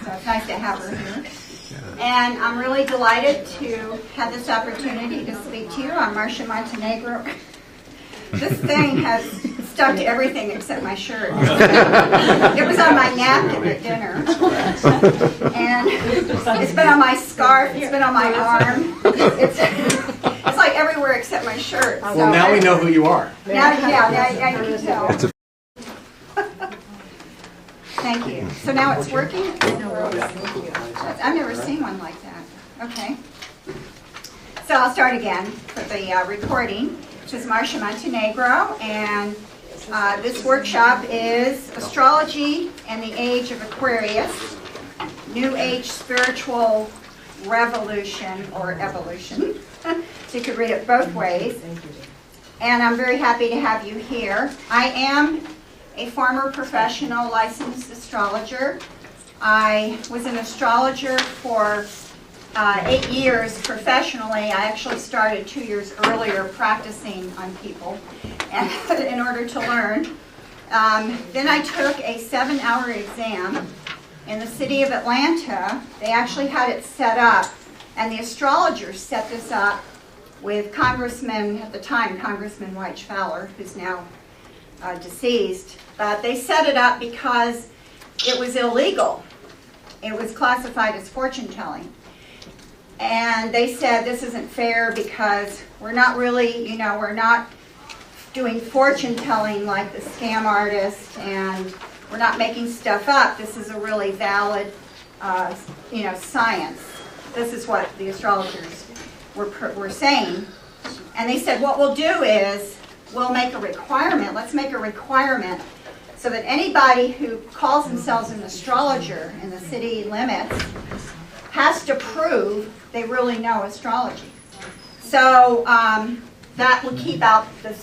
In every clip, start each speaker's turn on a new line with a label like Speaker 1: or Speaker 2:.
Speaker 1: So it's nice to have her here. And I'm really delighted to have this opportunity to speak to you. I'm Marcia Montenegro. This thing has stuck to everything except my shirt. It was on my napkin at dinner. And it's been on my scarf, it's been on my arm. It's like everywhere except my shirt.
Speaker 2: Well, so now we know who you are.
Speaker 1: Now you can tell. Thank you. So now it's working? I've never seen one like that. Okay. So I'll start again for the recording. This is Marcia Montenegro, and this workshop is Astrology and the Age of Aquarius, New Age Spiritual Revolution or Evolution. So you could read it both ways. And I'm very happy to have you here. I am a former professional licensed astrologer. I was an astrologer for 8 years professionally. I actually started 2 years earlier practicing on people and in order to learn. Then I took a 7-hour exam in the city of Atlanta. They actually had it set up, and the astrologers set this up with Congressman, at the time, Congressman White Fowler, who's now deceased. But they set it up because it was illegal. It was classified as fortune telling. And they said this isn't fair because we're not really, we're not doing fortune telling like the scam artist, and we're not making stuff up. This is a really valid, science. This is what the astrologers were saying. And they said what we'll do is we'll make a requirement. Let's make a requirement so that anybody who calls themselves an astrologer in the city limits has to prove they really know astrology. So that would keep out the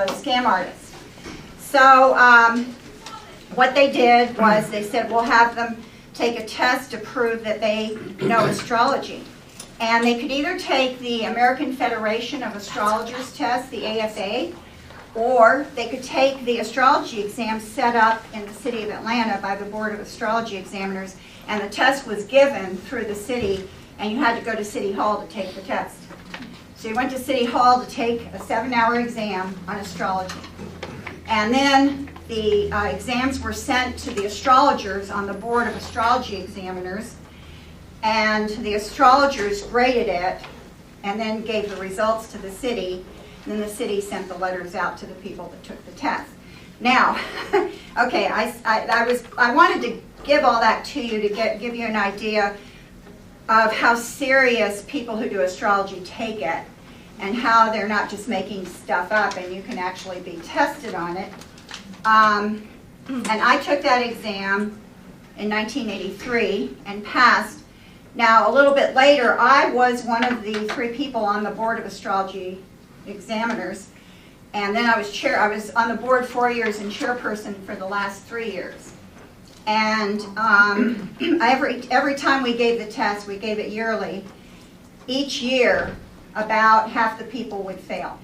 Speaker 1: scam artists. So what they did was they said, we'll have them take a test to prove that they know astrology. And they could either take the American Federation of Astrologers test, the AFA, or they could take the astrology exam set up in the city of Atlanta by the Board of Astrology Examiners, and the test was given through the city, and you had to go to City Hall to take the test. So you went to City Hall to take a 7-hour exam on astrology. And then the exams were sent to the astrologers on the Board of Astrology Examiners, and the astrologers graded it and then gave the results to the city. And then the city sent the letters out to the people that took the test. Now, okay, I wanted to give all that to you to give you an idea of how serious people who do astrology take it, and how they're not just making stuff up, and you can actually be tested on it. And I took that exam in 1983 and passed. Now, a little bit later, I was one of the 3 people on the Board of Astrology Examiners, and then I was on the board 4 years and chairperson for the last 3 years. And every time we gave the test, we gave it yearly. Each year, about half the people would fail.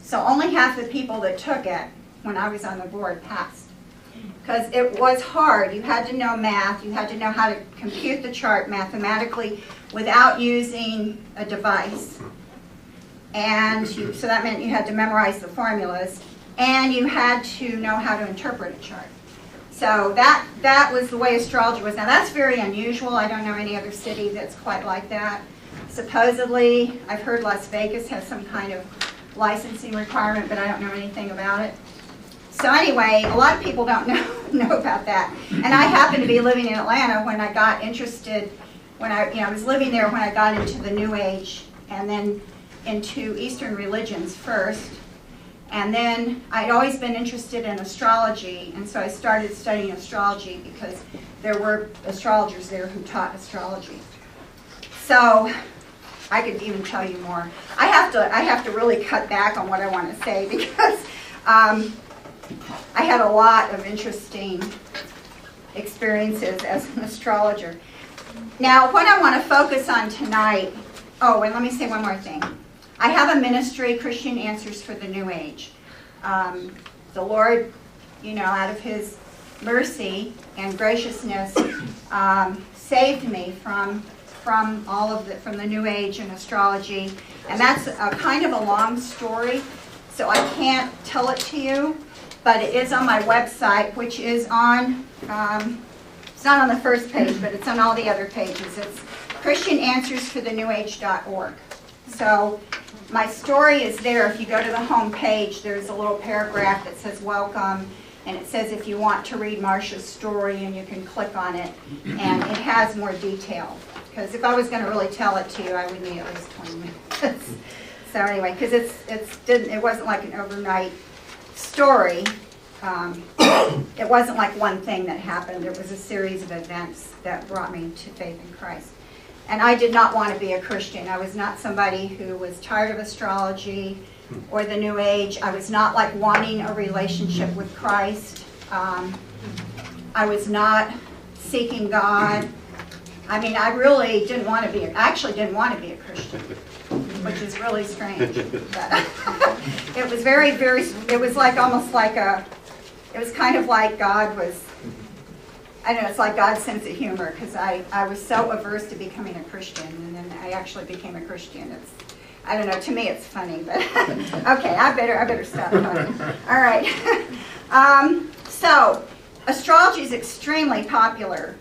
Speaker 1: So only half the people that took it when I was on the board passed. Because it was hard. You had to know math. You had to know how to compute the chart mathematically without using a device. And so that meant you had to memorize the formulas, and you had to know how to interpret a chart. So that was the way astrology was. Now that's very unusual. I don't know any other city that's quite like that. Supposedly, I've heard Las Vegas has some kind of licensing requirement, but I don't know anything about it. So anyway, a lot of people don't know about that. And I happened to be living in Atlanta when I got interested, I was living there when I got into the New Age, and then into Eastern religions first. And then I'd always been interested in astrology, and so I started studying astrology because there were astrologers there who taught astrology. So I could even tell you more. I have to really cut back on what I want to say because I had a lot of interesting experiences as an astrologer. Now, what I want to focus on tonight, oh, and let me say one more thing. I have a ministry, Christian Answers for the New Age. The Lord, out of His mercy and graciousness saved me from from the New Age and astrology. And that's a kind of a long story, so I can't tell it to you, but it is on my website, which is on, it's not on the first page, but it's on all the other pages. It's ChristianAnswersForTheNewAge.org. So my story is there. If you go to the home page, there's a little paragraph that says welcome, and it says if you want to read Marcia's story, and you can click on it, and it has more detail. Because if I was going to really tell it to you, I would need at least 20 minutes. So anyway, because it wasn't like an overnight story. It wasn't like one thing that happened. It was a series of events that brought me to faith in Christ. And I did not want to be a Christian. I was not somebody who was tired of astrology or the New Age. I was not like wanting a relationship with Christ. I was not seeking God. I mean, I really didn't want to be, I actually didn't want to be a Christian, which is really strange. But it was very, it was like almost like it was kind of like God was, I don't know, it's like God's sense of humor, because I was so averse to becoming a Christian, and then I actually became a Christian. It's, I don't know, to me it's funny, but okay, I better stop talking. All right. So, astrology is extremely popular.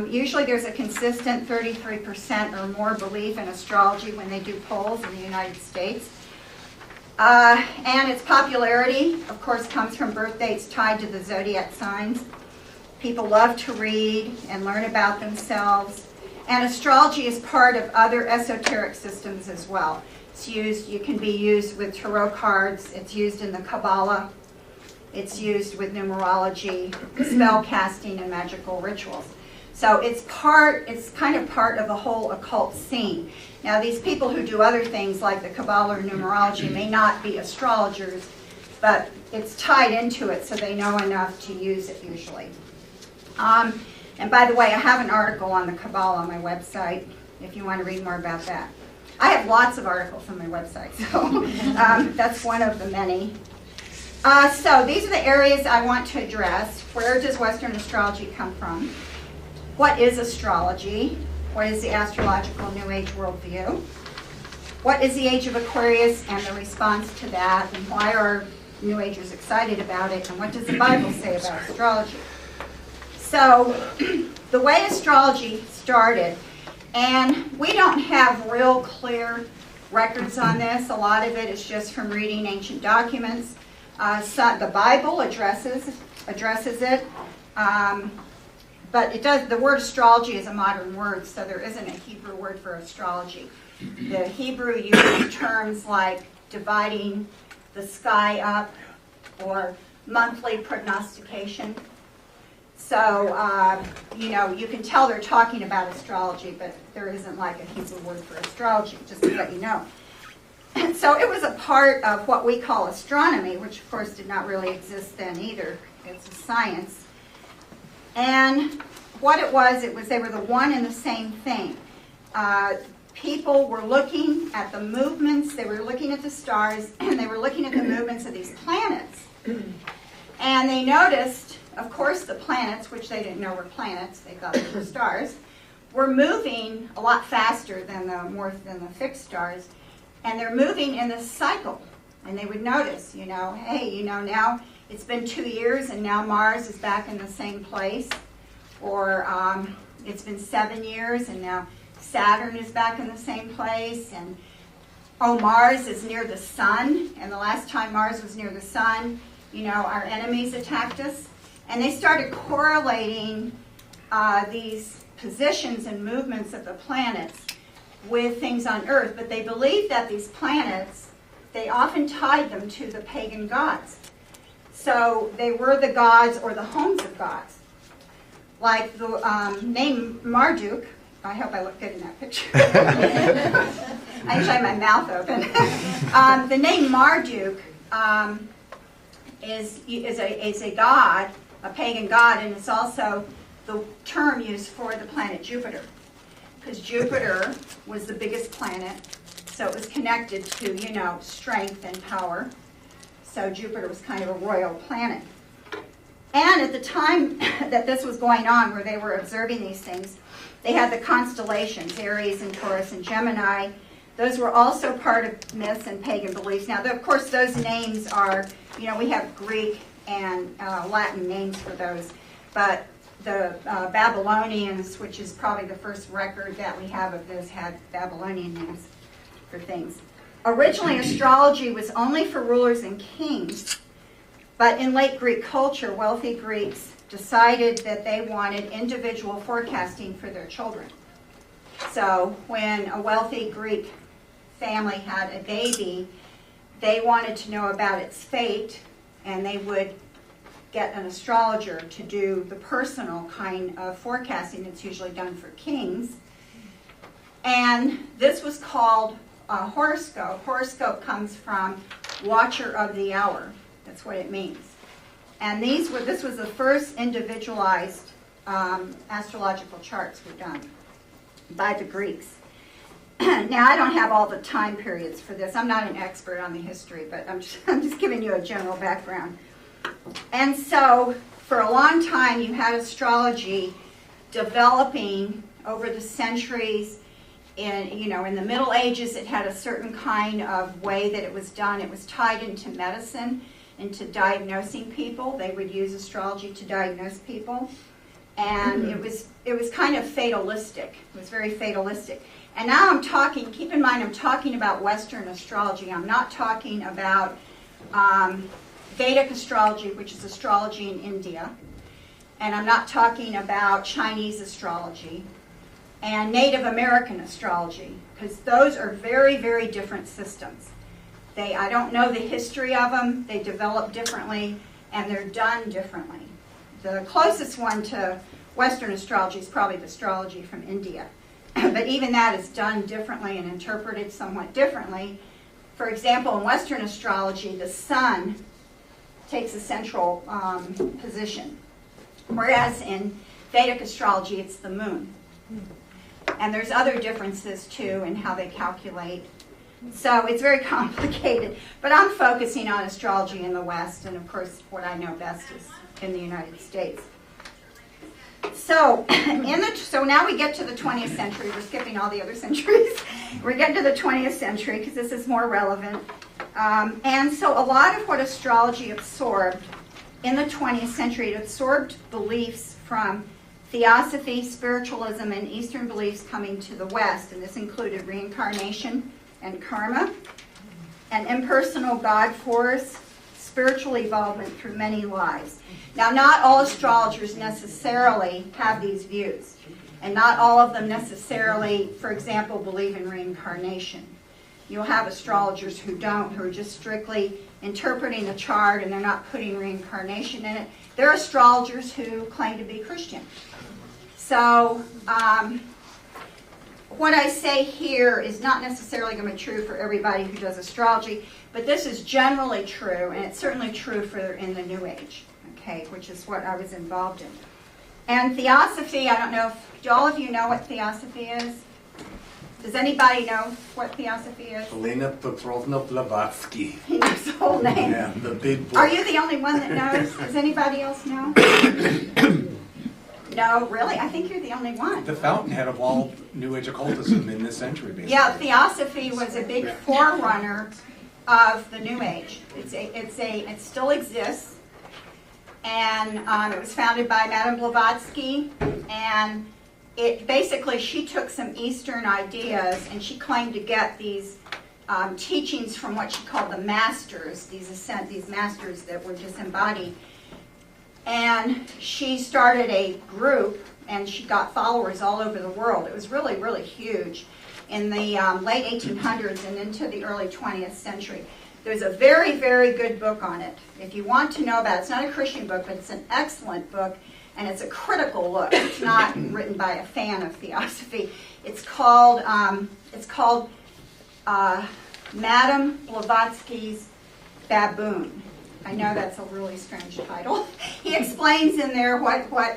Speaker 1: Usually there's a consistent 33% or more belief in astrology when they do polls in the United States. And its popularity, of course, comes from birth dates tied to the zodiac signs. People love to read and learn about themselves. And astrology is part of other esoteric systems as well. It's used, you can be used with tarot cards. It's used in the Kabbalah. It's used with numerology, spell casting, and magical rituals. So it's kind of part of the whole occult scene. Now, these people who do other things like the Kabbalah or numerology may not be astrologers, but it's tied into it, so they know enough to use it usually. And by the way, I have an article on the Kabbalah on my website if you want to read more about that. I have lots of articles on my website, so that's one of the many. So these are the areas I want to address. Where does Western astrology come from? What is astrology? What is the astrological New Age worldview? What is the age of Aquarius and the response to that? And why are New Agers excited about it? And what does the Bible say about astrology? So the way astrology started, and we don't have real clear records on this. A lot of it is just from reading ancient documents. So the Bible addresses it. But it does. The word astrology is a modern word, so there isn't a Hebrew word for astrology. The Hebrew uses terms like dividing the sky up or monthly prognostication. So, you can tell they're talking about astrology, but there isn't like a Hebrew word for astrology, just to let you know. So it was a part of what we call astronomy, which of course did not really exist then either. It's a science. And what it was they were the one and the same thing. People were looking at the movements, they were looking at the stars, and they were looking at the movements of these planets. And they noticed, of course, the planets, which they didn't know were planets, they thought they were stars, were moving a lot faster than the fixed stars. And they're moving in this cycle. And they would notice, hey, now it's been 2 years and now Mars is back in the same place. Or it's been 7 years and now Saturn is back in the same place. And Mars is near the sun. And the last time Mars was near the sun, our enemies attacked us. And they started correlating these positions and movements of the planets with things on Earth. But they believed that these planets, they often tied them to the pagan gods. So they were the gods or the homes of gods. Like the name Marduk, I hope I look good in that picture. I actually have my mouth open. The name Marduk is a god, a pagan god, and it's also the term used for the planet Jupiter. Because Jupiter was the biggest planet, so it was connected to, strength and power. So Jupiter was kind of a royal planet. And at the time that this was going on, where they were observing these things, they had the constellations, Aries and Taurus and Gemini. Those were also part of myths and pagan beliefs. Now, of course, those names are, you know, we have Greek and Latin names for those, but the Babylonians, which is probably the first record that we have of this, had Babylonian names for things. Originally, astrology was only for rulers and kings, but in late Greek culture, wealthy Greeks decided that they wanted individual forecasting for their children. So when a wealthy Greek family had a baby, they wanted to know about its fate, and they would get an astrologer to do the personal kind of forecasting that's usually done for kings. And this was called a horoscope. Horoscope comes from watcher of the hour. That's what it means. And this was the first individualized astrological charts were done by the Greeks. Now, I don't have all the time periods for this. I'm not an expert on the history, but I'm just giving you a general background. And so, for a long time, you had astrology developing over the centuries. In the Middle Ages, it had a certain kind of way that it was done. It was tied into medicine, into diagnosing people. They would use astrology to diagnose people. And it was kind of fatalistic. It was very fatalistic. And now I'm talking, keep in mind, I'm talking about Western astrology. I'm not talking about Vedic astrology, which is astrology in India. And I'm not talking about Chinese astrology and Native American astrology, because those are very, very different systems. I don't know the history of them. They develop differently, and they're done differently. The closest one to Western astrology is probably the astrology from India. But even that is done differently and interpreted somewhat differently. For example, in Western astrology, the sun takes a central position, whereas in Vedic astrology, it's the moon. And there's other differences, too, in how they calculate. So it's very complicated. But I'm focusing on astrology in the West, and of course, what I know best is in the United States. So now we get to the 20th century. We're skipping all the other centuries. We're getting to the 20th century because this is more relevant. And so a lot of what astrology absorbed in the 20th century, it absorbed beliefs from theosophy, spiritualism, and Eastern beliefs coming to the West. And this included reincarnation and karma, an impersonal God force, spiritual evolvement through many lives. Now, not all astrologers necessarily have these views, and not all of them necessarily, for example, believe in reincarnation. You'll have astrologers who don't, who are just strictly interpreting the chart, and they're not putting reincarnation in it. There are astrologers who claim to be Christian. So, what I say here is not necessarily going to be true for everybody who does astrology, but this is generally true, and it's certainly true in the New Age, okay, which is what I was involved in. And theosophy, I don't know if, do all of you know what theosophy is? Does anybody know what theosophy is?
Speaker 2: Elena Petrovna Blavatsky.
Speaker 1: He knows the whole name.
Speaker 2: Yeah, the big book.
Speaker 1: Are you the only one that knows? Does anybody else know? No, really? I think you're the only one.
Speaker 2: The fountainhead of all New Age occultism in this century, basically.
Speaker 1: Yeah, theosophy was a big forerunner of the New Age. It still exists, and it was founded by Madame Blavatsky, and she took some Eastern ideas, and she claimed to get these teachings from what she called the masters, these masters that were disembodied. And she started a group, and she got followers all over the world. It was really, really huge in the late 1800s and into the early 20th century. There's a very, very good book on it. If you want to know about it, it's not a Christian book, but it's an excellent book, and it's a critical look. It's not written by a fan of theosophy. It's called Madame Blavatsky's Baboon. I know that's a really strange title. He explains in there why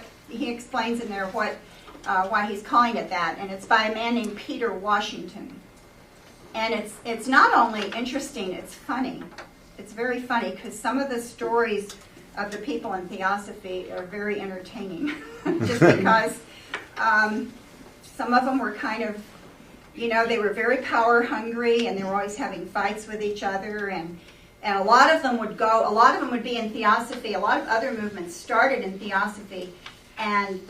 Speaker 1: he's calling it that, and it's by a man named Peter Washington. And it's not only interesting, it's funny. It's very funny because some of the stories of the people in Theosophy are very entertaining, just because some of them were kind of, they were very power hungry, and they were always having fights with each other, and a lot of them would be in Theosophy. A lot of other movements started in Theosophy, and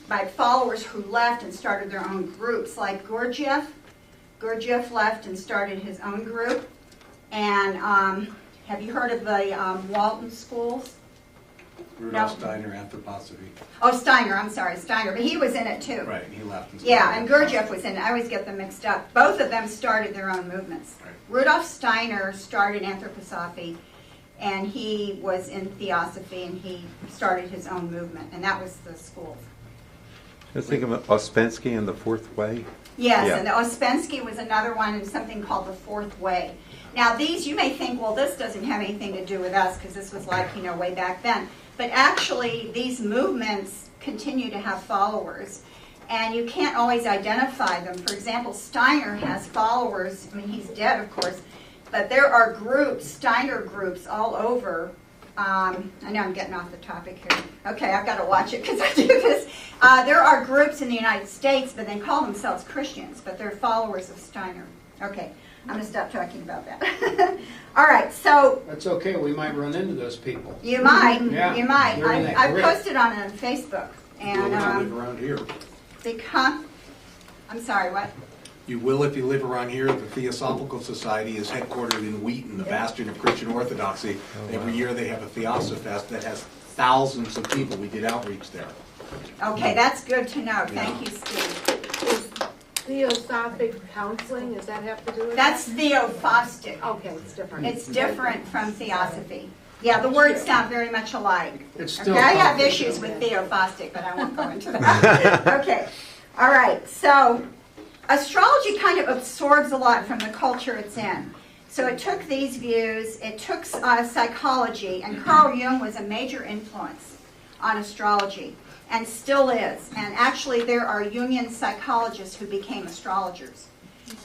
Speaker 1: by followers who left and started their own groups, like Gurdjieff. Gurdjieff left and started his own group. And have you heard of the Walton schools?
Speaker 2: Rudolf Steiner, Anthroposophy.
Speaker 1: Oh, Steiner, I'm sorry, Steiner, but he was in it too.
Speaker 2: Right, he left. And
Speaker 1: yeah, and Gurdjieff was in it. I always get them mixed up. Both of them started their own movements.
Speaker 2: Right.
Speaker 1: Rudolf Steiner started Anthroposophy, and he was in Theosophy, and he started his own movement, and that was the schools.
Speaker 3: I was thinking of Ouspensky and the Fourth Way.
Speaker 1: Yes,
Speaker 3: Yeah.
Speaker 1: and the Ouspensky was another one, and something called the Fourth Way. Now these, you may think, well, this doesn't have anything to do with us, because this was like, way back then. But actually, these movements continue to have followers, and you can't always identify them. For example, Steiner has followers. I mean, he's dead, of course, but there are groups, Steiner groups, all over. I know I'm getting off the topic here. Okay, I've got to watch it because I do this. There are groups in the United States, but they call themselves Christians, but they're followers of Steiner. Okay, I'm going to stop talking about that. All right, so
Speaker 4: That's okay. We might run into those people.
Speaker 1: you might,
Speaker 4: Yeah,
Speaker 1: you might.
Speaker 4: they're in that
Speaker 1: I
Speaker 4: group.
Speaker 1: posted on it on Facebook,
Speaker 2: You will if you live
Speaker 1: and
Speaker 2: around here.
Speaker 1: I'm sorry, what?
Speaker 2: You will if you live around here. The Theosophical Society is headquartered in Wheaton, the bastion of Christian Orthodoxy. Every year they have a Theosophist that has thousands of people. We did outreach there.
Speaker 1: Okay, that's good to know. Thank you, Steve.
Speaker 5: Theosophic counseling, does that have to do with it?
Speaker 1: That's theophostic.
Speaker 5: Okay, it's different.
Speaker 1: It's different from theosophy. Yeah, the words sound very much alike.
Speaker 4: It's still
Speaker 1: Okay, I have
Speaker 4: complicated.
Speaker 1: issues with theophostic, but I won't go into that. Okay, all right. So astrology kind of absorbs a lot from the culture it's in. So it took these views, it took psychology, and Carl Jung was a major influence on astrology, and still is. And actually there are Jungian psychologists who became astrologers.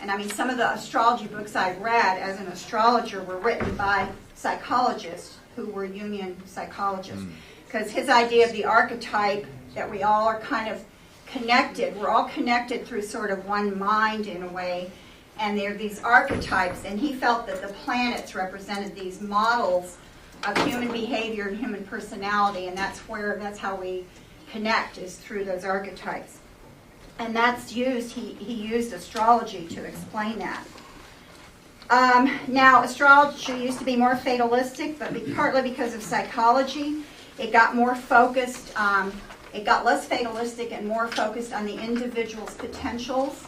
Speaker 1: And I mean, some of the astrology books I've read as an astrologer were written by psychologists who were Jungian psychologists. Because his idea of the archetype, that we all are kind of connected, we're all connected through sort of one mind in a way, and there are these archetypes, and he felt that the planets represented these models of human behavior and human personality, and that's how we connect, is through those archetypes. And that's used, he used astrology to explain that. Now, astrology used to be more fatalistic, but partly because of psychology, it got more focused, it got less fatalistic and more focused on the individual's potentials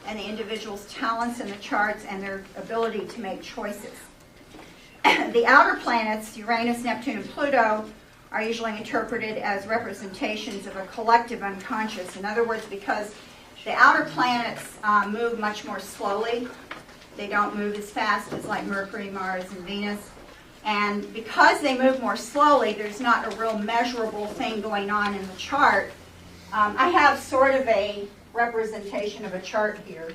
Speaker 1: and the individual's talents in the charts and their ability to make choices. The outer planets, Uranus, Neptune, and Pluto, are usually interpreted as representations of a collective unconscious. In other words, because the outer planets move much more slowly. They don't move as fast as like Mercury, Mars, and Venus. And because they move more slowly, there's not a real measurable thing going on in the chart. I have sort of a representation of a chart here.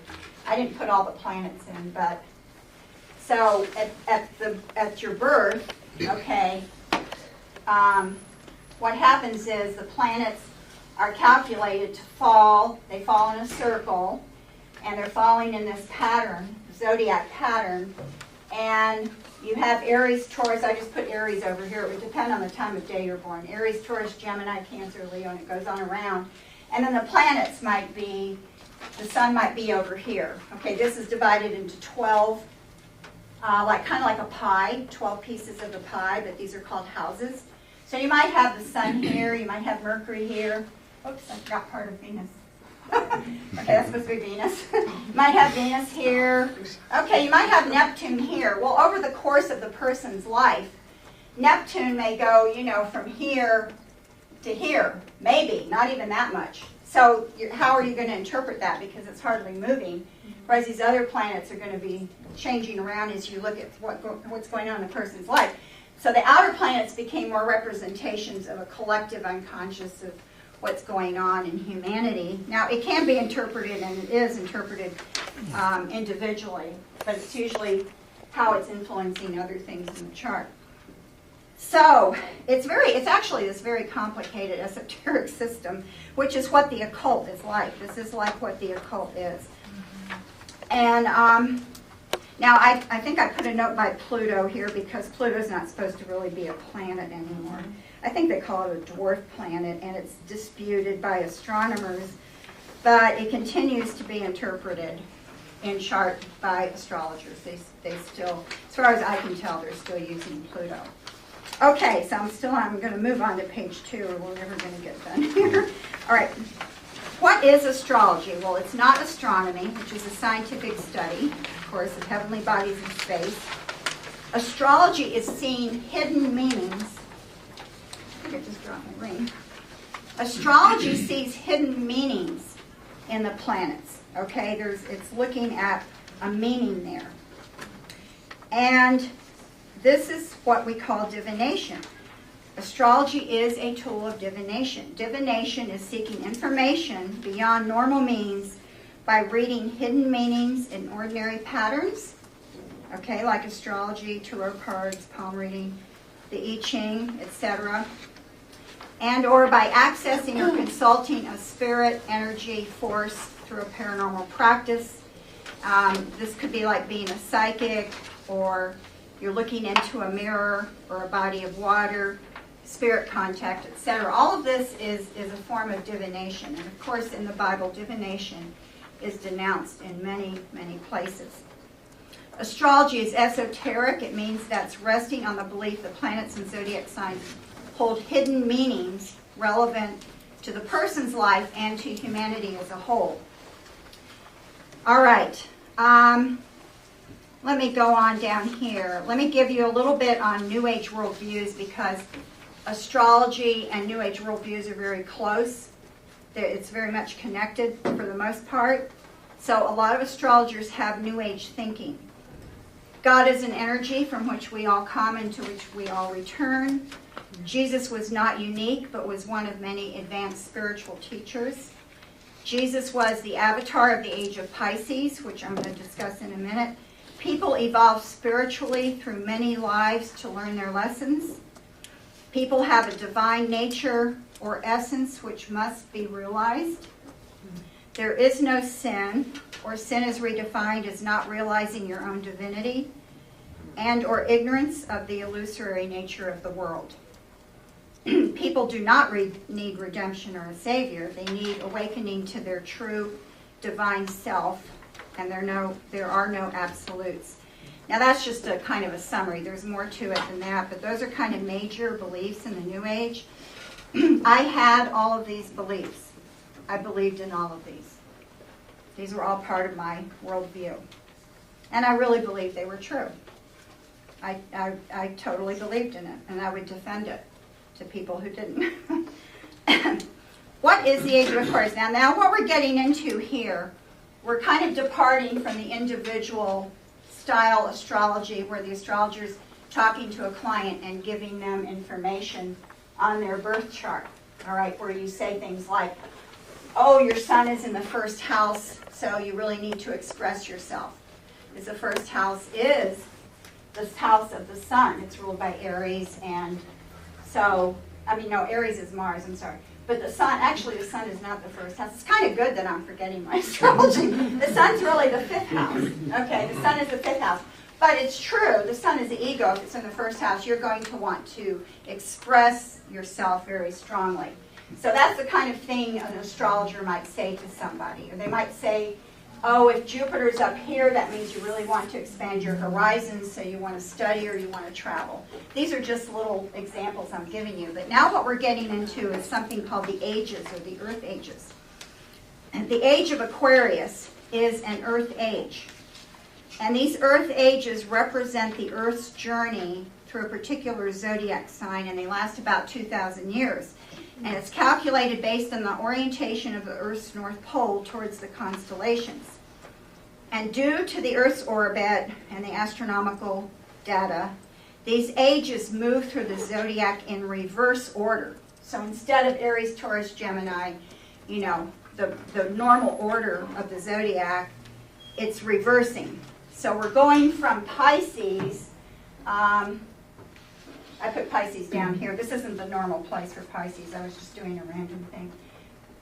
Speaker 1: I didn't put all the planets in, but so at your birth, okay, what happens is the planets are calculated to fall. They fall in a circle, and they're falling in this pattern, zodiac pattern. And you have Aries, Taurus. I just put Aries over here. It would depend on the time of day you're born. Aries, Taurus, Gemini, Cancer, Leo, and it goes on around. And then the planets might be, the sun might be over here. Okay, this is divided into 12, kind of like a pie, 12 pieces of the pie, but these are called houses. So you might have the sun here, you might have Mercury here. Oops, I forgot part of Venus. Okay, that's supposed to be Venus. You might have Venus here. Okay, you might have Neptune here. Well, over the course of the person's life, Neptune may go, from here to here. Maybe, not even that much. So how are you going to interpret that? Because it's hardly moving. Whereas these other planets are going to be changing around as you look at what's going on in a person's life. So the outer planets became more representations of a collective unconscious of what's going on in humanity. Now, it can be interpreted, and it is interpreted individually, but it's usually how it's influencing other things in the chart. So it's actually this very complicated esoteric system, which is what the occult is like. This is like what the occult is. And now I think I put a note by Pluto here because Pluto's not supposed to really be a planet anymore. I think they call it a dwarf planet, and it's disputed by astronomers, but it continues to be interpreted in chart by astrologers. They still, as far as I can tell, they're still using Pluto. Okay, so I'm going to move on to page 2, or we're never going to get done here. All right. What is astrology? Well, it's not astronomy, which is a scientific study, of course, of heavenly bodies in space. Astrology is seeing hidden meanings. I think I just dropped my ring. Astrology sees hidden meanings in the planets. Okay, it's looking at a meaning there. And this is what we call divination. Astrology is a tool of divination. Divination is seeking information beyond normal means by reading hidden meanings in ordinary patterns, okay, like astrology, tarot cards, palm reading, the I Ching, etc., and or by accessing or consulting a spirit, energy, force through a paranormal practice. This could be like being a psychic, or you're looking into a mirror or a body of water, spirit contact, etc. All of this is a form of divination. And of course, in the Bible, divination is denounced in many, many places. Astrology is esoteric. It means that's resting on the belief the planets and zodiac signs hold hidden meanings relevant to the person's life and to humanity as a whole. All right. Let me go on down here. Let me give you a little bit on New Age worldviews, because astrology and New Age worldviews are very close. It's very much connected for the most part. So a lot of astrologers have New Age thinking. God is an energy from which we all come and to which we all return. Jesus was not unique, but was one of many advanced spiritual teachers. Jesus was the avatar of the age of Pisces, which I'm going to discuss in a minute. People evolve spiritually through many lives to learn their lessons. People have a divine nature or essence which must be realized. There is no sin, or sin is redefined as not realizing your own divinity and or ignorance of the illusory nature of the world. People do not need redemption or a savior. They need awakening to their true divine self, and there are no absolutes. Now that's just a kind of a summary. There's more to it than that, but those are kind of major beliefs in the New Age. I had all of these beliefs. I believed in all of these. These were all part of my worldview. And I really believed they were true. I totally believed in it, and I would defend it to people who didn't. What is the age of Aquarius? Now what we're getting into here, we're kind of departing from the individual style astrology where the astrologer's talking to a client and giving them information on their birth chart, all right, where you say things like, oh, your sun is in the first house, so you really need to express yourself. Because the first house is the house of the sun. It's ruled by Aries, and so, Aries is Mars, I'm sorry. But the sun, actually the sun is not the first house. It's kind of good that I'm forgetting my astrology. The sun's really the fifth house. Okay, the sun is the fifth house. But it's true, the sun is the ego. If it's in the first house, you're going to want to express yourself very strongly. So that's the kind of thing an astrologer might say to somebody. Or they might say, oh, if Jupiter's up here, that means you really want to expand your horizons, so you want to study or you want to travel. These are just little examples I'm giving you. But now what we're getting into is something called the ages, or the Earth ages. And the age of Aquarius is an Earth age. And these Earth ages represent the Earth's journey through a particular zodiac sign, and they last about 2,000 years. And it's calculated based on the orientation of the Earth's North Pole towards the constellations. And due to the Earth's orbit and the astronomical data, these ages move through the zodiac in reverse order. So instead of Aries, Taurus, Gemini, the normal order of the zodiac, it's reversing. So we're going from Pisces, I I put Pisces down here. This isn't the normal place for Pisces. I was just doing a random thing.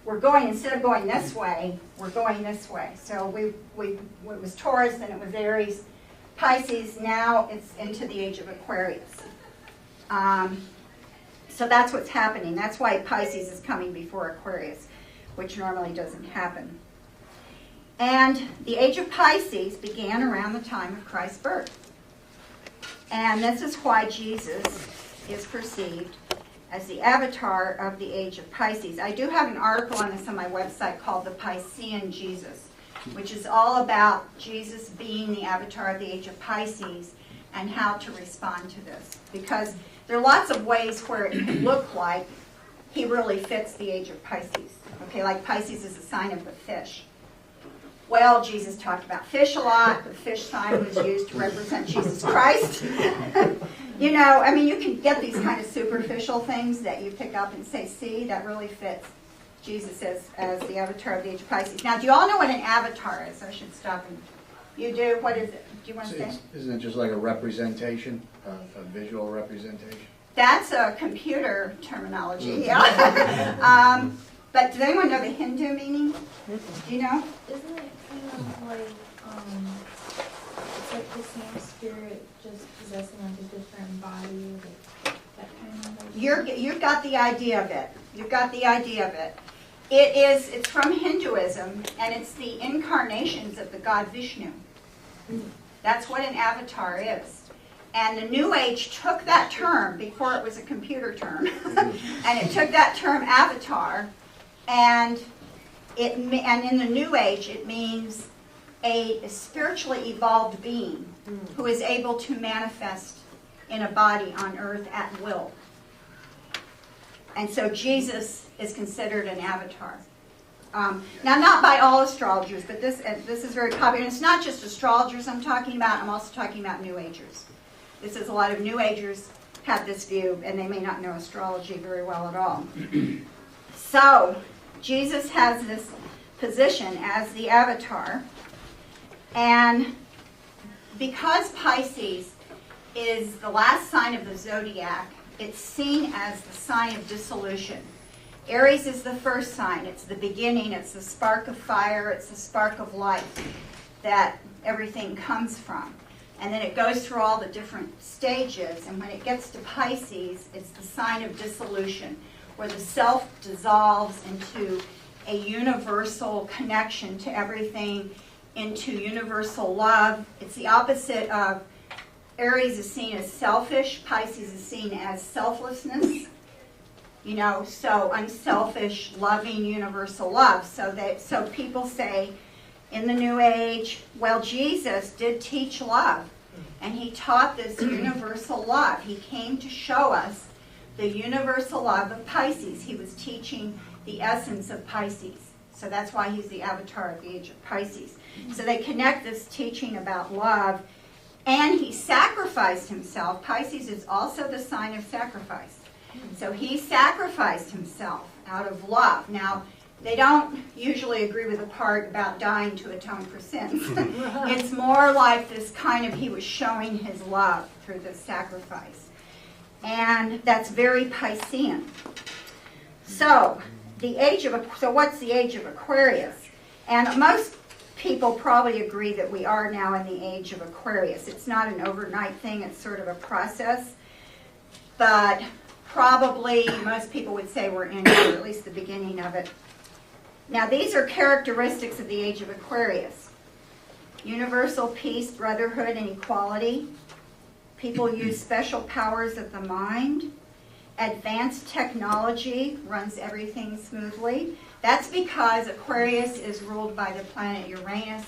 Speaker 1: We're going, instead of going this way, we're going this way. So it was Taurus, then it was Aries, Pisces, now it's into the age of Aquarius. So that's what's happening. That's why Pisces is coming before Aquarius, which normally doesn't happen. And the age of Pisces began around the time of Christ's birth. And this is why Jesus is perceived as the avatar of the age of Pisces. I do have an article on this on my website called The Piscean Jesus, which is all about Jesus being the avatar of the age of Pisces and how to respond to this. Because there are lots of ways where it can look like he really fits the age of Pisces. Okay, like Pisces is a sign of the fish. Well, Jesus talked about fish a lot. The fish sign was used to represent Jesus Christ. You know, I mean, you can get these kind of superficial things that you pick up and say, see, that really fits Jesus as the avatar of the age of Pisces. Now, do you all know what an avatar is? I should stop and... You do? What is it? Do you want to say?
Speaker 6: Isn't it just like a representation, a visual representation?
Speaker 1: That's a computer terminology, yeah. But does anyone know the Hindu meaning? Do you know?
Speaker 7: Isn't it kind of like, it's like the same spirit just possessing like a different body, like that kind of idea?
Speaker 1: You've got the idea of it. You've got the idea of it. It's from Hinduism, and it's the incarnations of the god Vishnu. That's what an avatar is. And the New Age took that term before it was a computer term, and it took that term avatar, and in the New Age it means a spiritually evolved being who is able to manifest in a body on earth at will. And so Jesus is considered an avatar. Now, not by all astrologers, but this is very popular. And it's not just astrologers I'm talking about. I'm also talking about New Agers. This is a lot of New Agers have this view, and they may not know astrology very well at all. So, Jesus has this position as the avatar. And because Pisces is the last sign of the zodiac, it's seen as the sign of dissolution. Aries is the first sign. It's the beginning. It's the spark of fire. It's the spark of life that everything comes from. And then it goes through all the different stages. And when it gets to Pisces, it's the sign of dissolution, where the self dissolves into a universal connection to everything, into universal love. It's the opposite of Aries is seen as selfish. Pisces is seen as selflessness. You know, so unselfish, loving, universal love. So people say in the New Age, well, Jesus did teach love, and he taught this universal love. He came to show us the universal love of Pisces. He was teaching the essence of Pisces. So that's why he's the avatar of the age of Pisces. So they connect this teaching about love, and he sacrificed himself. Pisces is also the sign of sacrifice. So he sacrificed himself out of love. Now, they don't usually agree with the part about dying to atone for sins. It's more like this kind of, he was showing his love through this sacrifice. And that's very Piscean. So, what's the age of Aquarius? And most people probably agree that we are now in the age of Aquarius. It's not an overnight thing. It's sort of a process. But probably most people would say we're in here, at least the beginning of it. Now, these are characteristics of the age of Aquarius. Universal peace, brotherhood, and equality. People use special powers of the mind. Advanced technology runs everything smoothly. That's because Aquarius is ruled by the planet Uranus,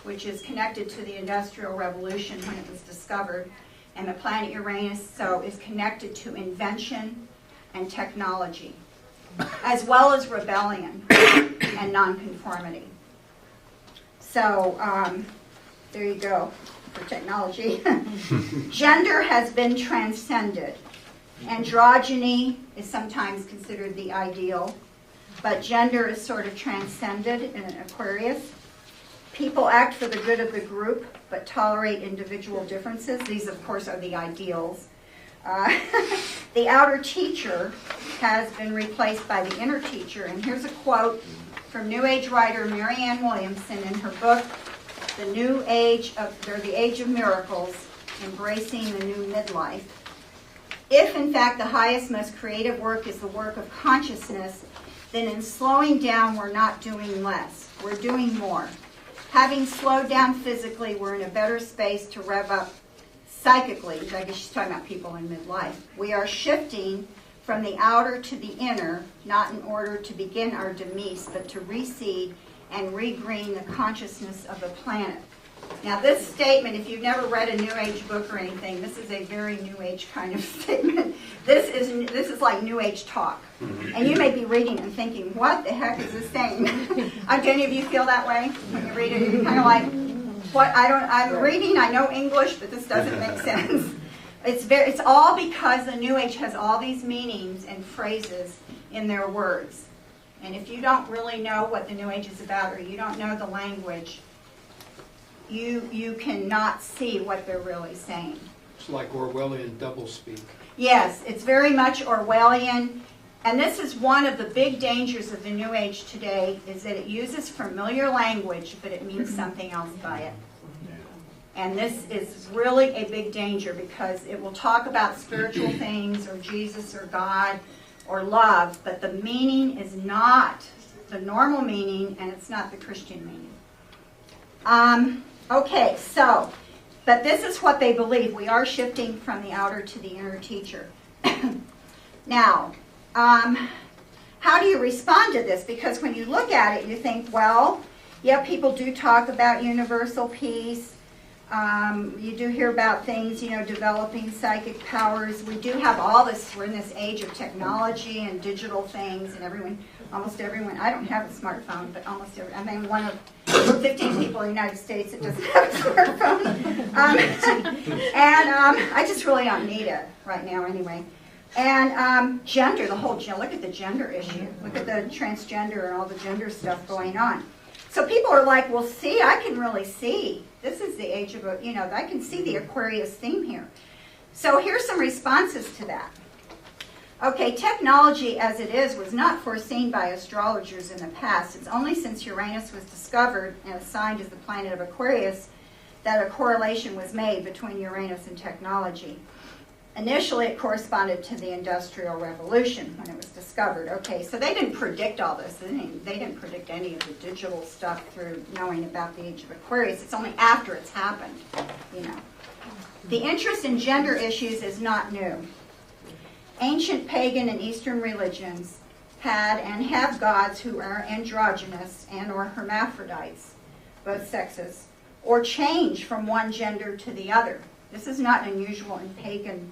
Speaker 1: which is connected to the Industrial Revolution when it was discovered. And the planet Uranus, so, is connected to invention and technology, as well as rebellion and nonconformity. So, there you go for technology. Gender has been transcended. Androgyny is sometimes considered the ideal, but gender is sort of transcended in an Aquarius. People act for the good of the group, but tolerate individual differences. These, of course, are the ideals. The outer teacher has been replaced by the inner teacher. And here's a quote from New Age writer Marianne Williamson in her book, The Age of Miracles, Embracing the New Midlife. If, in fact, the highest, most creative work is the work of consciousness, then in slowing down, we're not doing less. We're doing more. Having slowed down physically, we're in a better space to rev up psychically. I guess she's talking about people in midlife. We are shifting from the outer to the inner, not in order to begin our demise, but to reseed and regreen the consciousness of the planet. Now this statement, if you've never read a New Age book or anything, this is a very New Age kind of statement. This is like New Age talk. And you may be reading and thinking, what the heck is this saying? Do any of you feel that way when you read it? You're kind of like, what? I'm reading, I know English, but this doesn't make sense. It's all because the New Age has all these meanings and phrases in their words. And if you don't really know what the New Age is about, or you don't know the language, you cannot see what they're really saying.
Speaker 4: It's like Orwellian doublespeak.
Speaker 1: Yes, it's very much Orwellian. And this is one of the big dangers of the New Age today, is that it uses familiar language, but it means something else by it. And this is really a big danger, because it will talk about spiritual things or Jesus or God or love, but the meaning is not the normal meaning, and it's not the Christian meaning. Okay, so, but this is what they believe. We are shifting from the outer to the inner teacher. Now, how do you respond to this? Because when you look at it, you think, well, yeah, people do talk about universal peace. You do hear about things, developing psychic powers. We do have all this. We're in this age of technology and digital things, and almost everyone, I don't have a smartphone, but almost everyone, I'm one of 15 people in the United States that doesn't have a smartphone. I just really don't need it right now anyway. And gender, look at the gender issue. Look at the transgender and all the gender stuff going on. So people are like, well, see, I can really see. This is the age of, I can see the Aquarius theme here. So here's some responses to that. Okay, technology as it is was not foreseen by astrologers in the past. It's only since Uranus was discovered and assigned as the planet of Aquarius that a correlation was made between Uranus and technology. Initially, it corresponded to the Industrial Revolution when it was discovered. Okay, so they didn't predict all this. They didn't predict any of the digital stuff through knowing about the age of Aquarius. It's only after it's happened, The interest in gender issues is not new. Ancient pagan and Eastern religions had and have gods who are androgynous and or hermaphrodites, both sexes, or change from one gender to the other. This is not unusual in pagan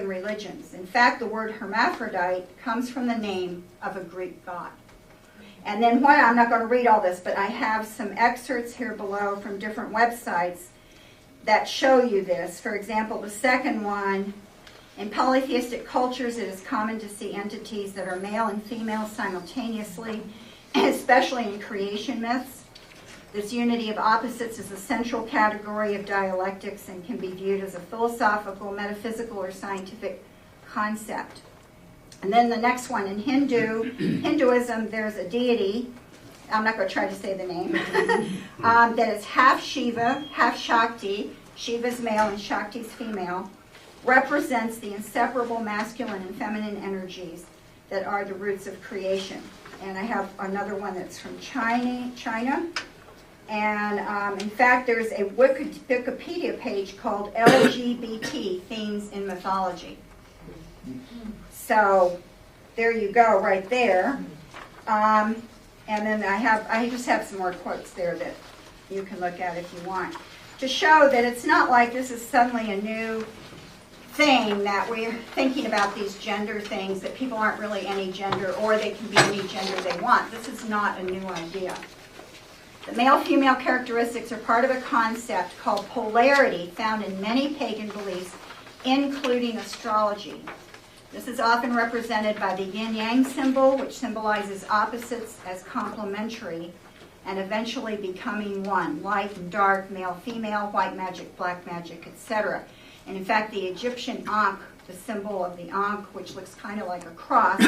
Speaker 1: religions. In fact, the word hermaphrodite comes from the name of a Greek god. And then I'm not going to read all this, but I have some excerpts here below from different websites that show you this. For example, the second one, in polytheistic cultures, it is common to see entities that are male and female simultaneously, especially in creation myths. This unity of opposites is a central category of dialectics and can be viewed as a philosophical, metaphysical, or scientific concept. And then the next one, in Hinduism, there's a deity, I'm not going to try to say the name, that is half Shiva, half Shakti. Shiva's male and Shakti's female, represents the inseparable masculine and feminine energies that are the roots of creation. And I have another one that's from China. And in fact, there's a Wikipedia page called LGBT Themes in Mythology. So there you go, right there. And then I just have some more quotes there that you can look at if you want, to show that it's not like this is suddenly a new thing that we're thinking about these gender things, that people aren't really any gender, or they can be any gender they want. This is not a new idea. The male-female characteristics are part of a concept called polarity found in many pagan beliefs, including astrology. This is often represented by the yin-yang symbol, which symbolizes opposites as complementary and eventually becoming one, light and dark, male-female, white magic, black magic, etc. And in fact, the Egyptian Ankh, the symbol of the Ankh, which looks kind of like a cross,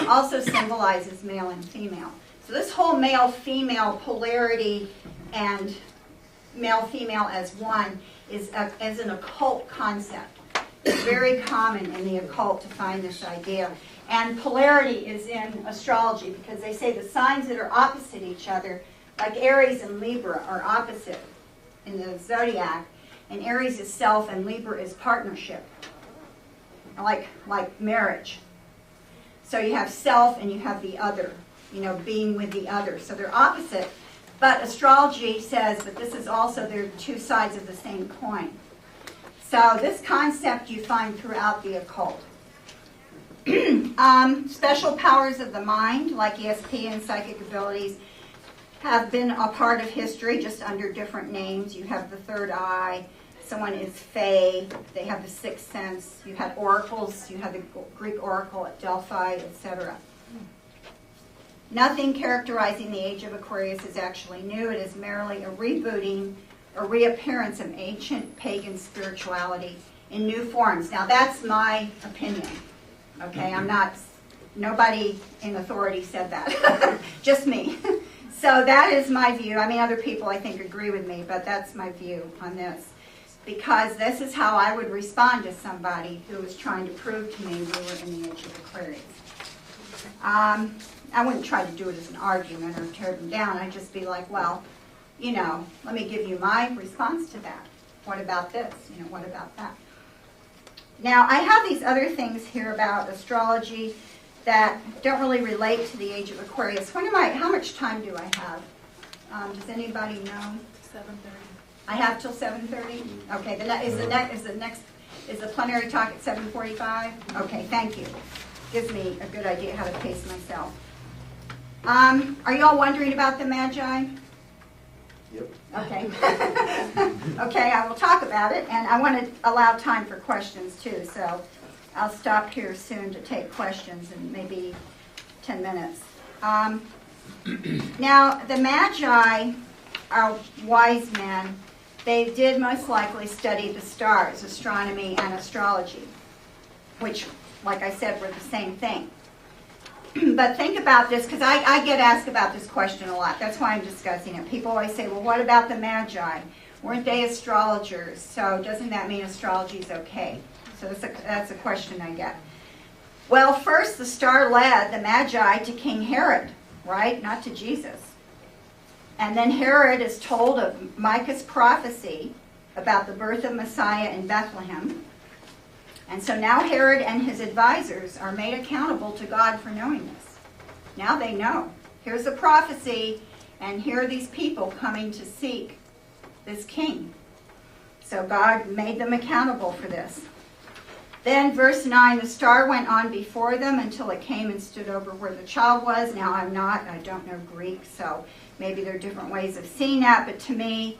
Speaker 1: also symbolizes male and female. So this whole male-female polarity and male-female as one is an occult concept. It's very common in the occult to find this idea. And polarity is in astrology because they say the signs that are opposite each other, like Aries and Libra, are opposite in the zodiac. And Aries is self and Libra is partnership, like marriage. So you have self and you have the other, being with the other. So they're opposite. But astrology says that this is also, they're two sides of the same coin. So this concept you find throughout the occult. Special powers of the mind, like ESP and psychic abilities, have been a part of history, just under different names. You have the third eye. Someone is Fae. They have the sixth sense. You had oracles. You had the Greek oracle at Delphi, etc. Nothing characterizing the age of Aquarius is actually new. It is merely a rebooting, a reappearance of ancient pagan spirituality in new forms. Now, that's my opinion. Okay, nobody in authority said that. Just me. So that is my view. I mean, other people, I think, agree with me, but that's my view on this. Because this is how I would respond to somebody who was trying to prove to me we were in the age of Aquarius. I wouldn't try to do it as an argument or tear them down. I'd just be like, well, let me give you my response to that. What about this? What about that? Now, I have these other things here about astrology that don't really relate to the age of Aquarius. How much time do I have? Does anybody know?
Speaker 5: 7:30.
Speaker 1: I have till 7:30? Okay, is the plenary talk at 7:45? Okay, thank you. Gives me a good idea how to pace myself. Are you all wondering about the Magi?
Speaker 6: Yep.
Speaker 1: Okay. Okay, I will talk about it, and I want to allow time for questions too, so I'll stop here soon to take questions in maybe 10 minutes. Now, the Magi are wise men. They did most likely study the stars, astronomy and astrology, which, like I said, were the same thing. But think about this, because I get asked about this question a lot. That's why I'm discussing it. People always say, well, what about the Magi? Weren't they astrologers? So doesn't that mean astrology is okay? So that's a question I get. Well, first, the star led the Magi to King Herod, right? Not to Jesus. And then Herod is told of Micah's prophecy about the birth of Messiah in Bethlehem. And so now Herod and his advisors are made accountable to God for knowing this. Now they know. Here's the prophecy, and here are these people coming to seek this king. So God made them accountable for this. Then verse 9, the star went on before them until it came and stood over where the child was. Now I don't know Greek, so maybe there are different ways of seeing that, but to me,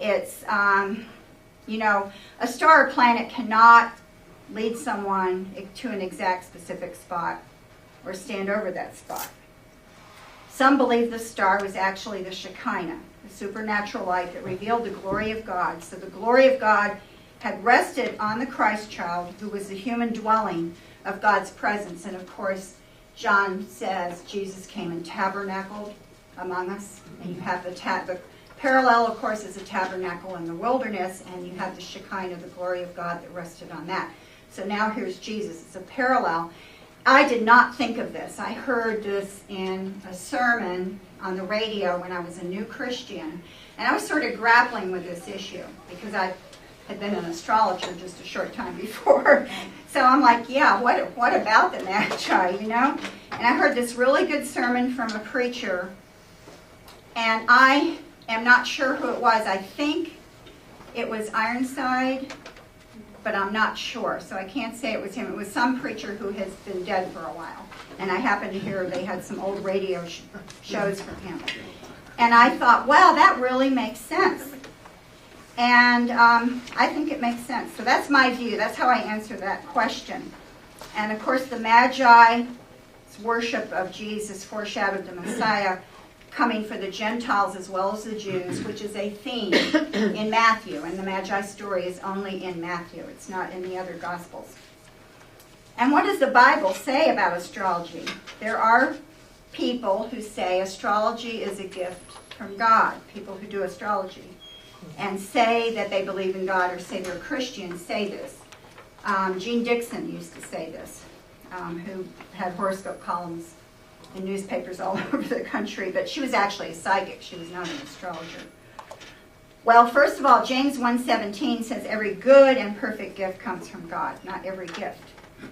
Speaker 1: it's, a star or planet cannot lead someone to an exact specific spot or stand over that spot. Some believe the star was actually the Shekinah, the supernatural light that revealed the glory of God. So the glory of God had rested on the Christ child, who was the human dwelling of God's presence. And of course, John says Jesus came and tabernacled among us. And you have the parallel, of course, is a tabernacle in the wilderness, and you have the Shekinah, the glory of God that rested on that. So now here's Jesus. It's a parallel. I did not think of this. I heard this in a sermon on the radio when I was a new Christian, and I was sort of grappling with this issue because I had been an astrologer just a short time before. So I'm like, yeah, what about the Magi, And I heard this really good sermon from a preacher, and I am not sure who it was. I think it was Ironside, but I'm not sure, so I can't say it was him. It was some preacher who has been dead for a while, and I happened to hear they had some old radio shows from him. And I thought, wow, that really makes sense. And I think it makes sense. So that's my view. That's how I answer that question. And of course, the Magi's worship of Jesus foreshadowed the Messiah coming for the Gentiles as well as the Jews, which is a theme in Matthew. And the Magi story is only in Matthew. It's not in the other Gospels. And what does the Bible say about astrology? There are people who say astrology is a gift from God, people who do astrology, and say that they believe in God or say they're Christians say this. Jean Dixon used to say this, who had horoscope columns in newspapers all over the country, but she was actually a psychic. She was not an astrologer. Well, first of all, James 1:17 says every good and perfect gift comes from God, not every gift.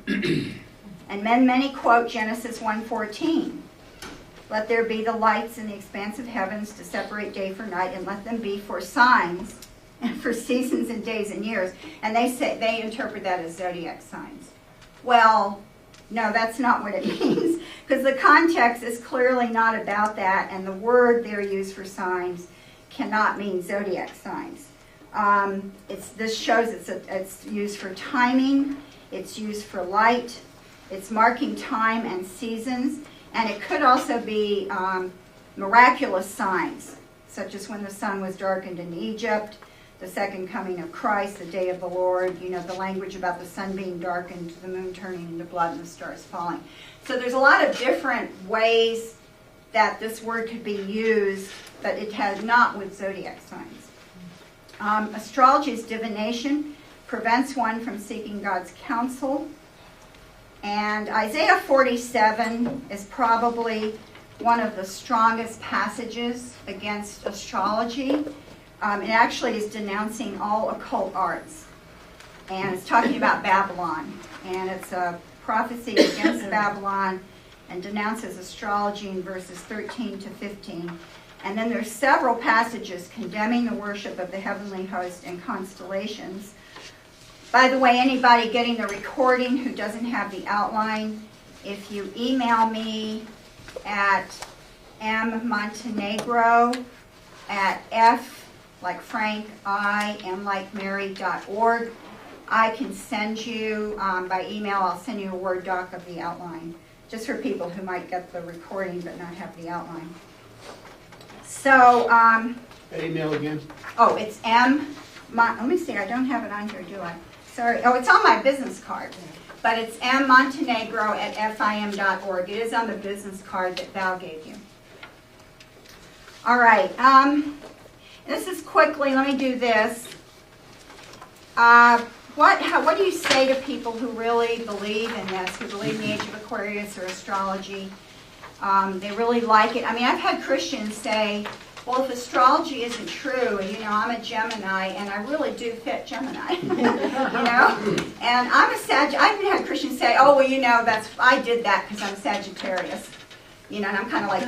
Speaker 1: And many quote Genesis 1:14. Let there be the lights in the expanse of heavens to separate day from night, and let them be for signs and for seasons and days and years. And they interpret that as zodiac signs. Well, no, that's not what it means, because the context is clearly not about that, and the word there used for signs cannot mean zodiac signs. This shows it's used for timing, it's used for light, it's marking time and seasons, and it could also be miraculous signs, such as when the sun was darkened in Egypt, the second coming of Christ, the day of the Lord, the language about the sun being darkened, the moon turning into blood, and the stars falling. So there's a lot of different ways that this word could be used, but it has not with zodiac signs. Astrology is divination, prevents one from seeking God's counsel. And Isaiah 47 is probably one of the strongest passages against astrology. It actually is denouncing all occult arts. And it's talking about Babylon. And it's a prophecy against Babylon and denounces astrology in verses 13 to 15. And then there's several passages condemning the worship of the heavenly host and constellations. By the way, anybody getting the recording who doesn't have the outline, if you email me at mmontenegro at f like Frank, I am like Mary.org. I can send you by email, I'll send you a Word doc of the outline, just for people who might get the recording but not have the outline. So,
Speaker 4: That email again?
Speaker 1: oh, it's let me see, I don't have it on here, do I? Sorry, oh, it's on my business card, but it's mmontenegro at fim.org. It is on the business card that Val gave you. All right, this is quickly, let me do this. What do you say to people who really believe in this, who believe in the age of Aquarius or astrology? They really like it. I mean, I've had Christians say, well, if astrology isn't true, I'm a Gemini, and I really do fit Gemini, And I'm a Sagittarius. I've even had Christians say, oh, well, I did that because I'm Sagittarius. And I'm kind of like,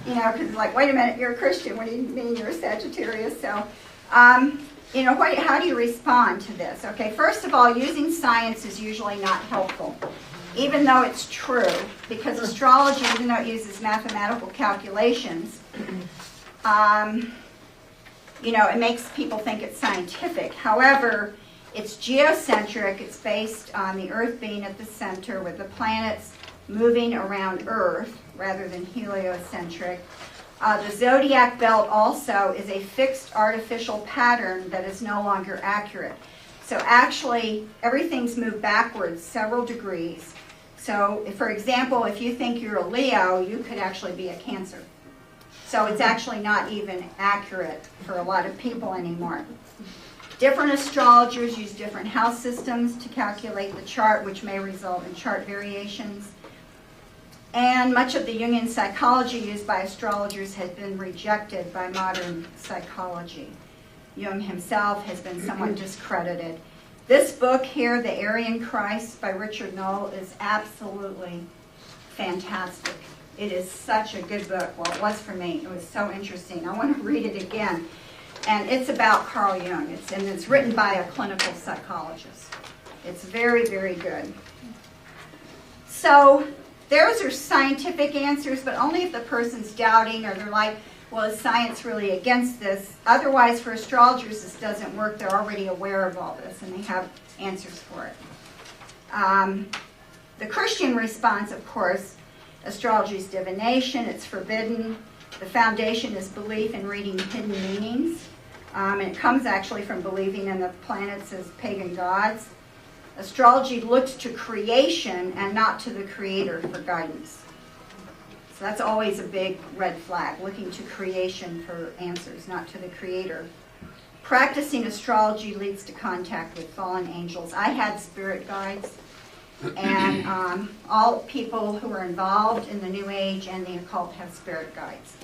Speaker 1: because like, wait a minute, you're a Christian. What do you mean you're a Sagittarius? So, how do you respond to this? Okay, first of all, using science is usually not helpful, even though it's true, because astrology, even though it uses mathematical calculations, it makes people think it's scientific. However, it's geocentric. It's based on the Earth being at the center with the planets moving around Earth rather than heliocentric. The zodiac belt also is a fixed artificial pattern that is no longer accurate. So actually, everything's moved backwards several degrees. So, for example, if you think you're a Leo, you could actually be a Cancer. So it's actually not even accurate for a lot of people anymore. Different astrologers use different house systems to calculate the chart, which may result in chart variations. And much of the Jungian psychology used by astrologers has been rejected by modern psychology. Jung himself has been somewhat discredited. This book here, The Aryan Christ by Richard Knoll, is absolutely fantastic. It is such a good book. Well, it was for me. It was so interesting. I want to read it again. And it's about Carl Jung. It's written by a clinical psychologist. It's very, very good. So those are scientific answers, but only if the person's doubting or they're like, well, is science really against this? Otherwise, for astrologers, this doesn't work. They're already aware of all this, and they have answers for it. The Christian response, of course, Astrology is divination. It's forbidden. The foundation is belief in reading hidden meanings. And it comes actually from believing in the planets as pagan gods. Astrology looks to creation and not to the creator for guidance. So that's always a big red flag, looking to creation for answers, not to the creator. Practicing astrology leads to contact with fallen angels. I had spirit guides, and all people who are involved in the New Age and the occult have spirit guides.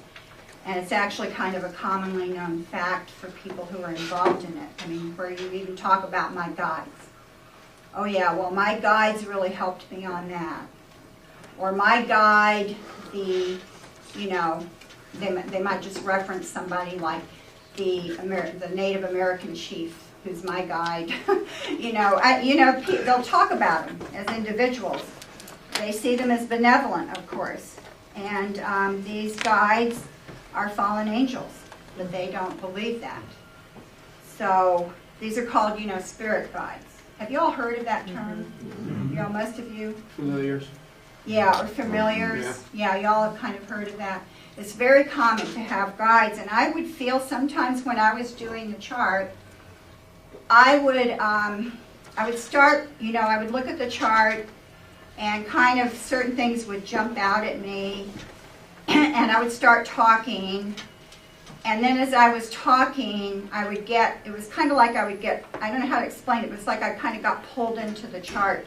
Speaker 1: And it's actually kind of a commonly known fact for people who are involved in it. I mean, where you even talk about my guides. Oh yeah, well my guides really helped me on that. Or my guide, they might just reference somebody like the Native American chief, who's my guide. They'll talk about them as individuals. They see them as benevolent, of course. And these guides are fallen angels, but they don't believe that. So these are called, spirit guides. Have you all heard of that term? Most of you?
Speaker 4: Familiars.
Speaker 1: Yeah, or familiars. Yeah, y'all have kind of heard of that. It's very common to have guides, and I would feel sometimes when I was doing the chart, I would start, I would look at the chart, and kind of certain things would jump out at me, and I would start talking, and then as I was talking, it was kind of like I don't know how to explain it, but it's like I kind of got pulled into the chart,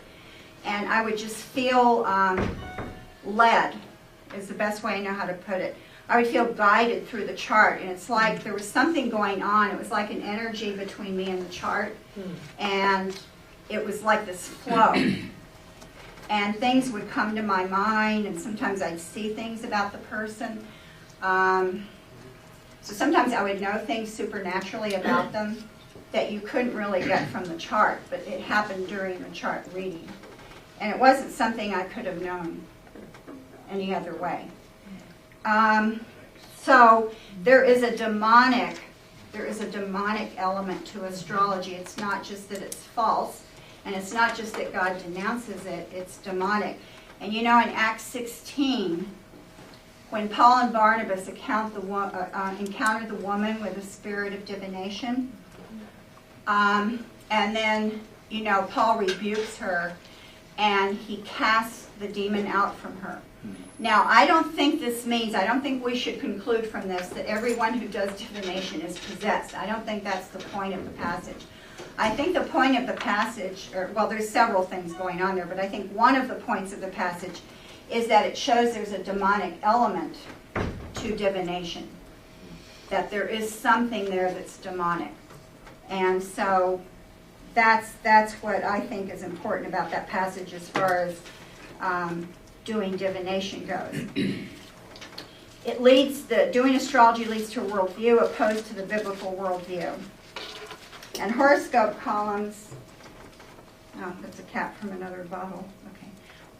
Speaker 1: and I would just feel led, is the best way I know how to put it. I would feel guided through the chart, and it's like there was something going on. It was like an energy between me and the chart, and it was like this flow. And things would come to my mind, and sometimes I'd see things about the person. So sometimes I would know things supernaturally about them that you couldn't really get from the chart, but it happened during the chart reading. And it wasn't something I could have known any other way. So there is a demonic element to astrology. It's not just that it's false, and it's not just that God denounces it, it's demonic. And in Acts 16, when Paul and Barnabas encountered the woman with a spirit of divination, and then, Paul rebukes her, and he casts the demon out from her. Now, I don't think we should conclude from this that everyone who does divination is possessed. I don't think that's the point of the passage. I think the point of the passage, there's several things going on there, but I think one of the points of the passage is that it shows there's a demonic element to divination, that there is something there that's demonic. And so that's what I think is important about that passage as far as doing divination goes. Doing astrology leads to a worldview opposed to the biblical worldview. And horoscope columns, that's a cap from another bottle. Okay,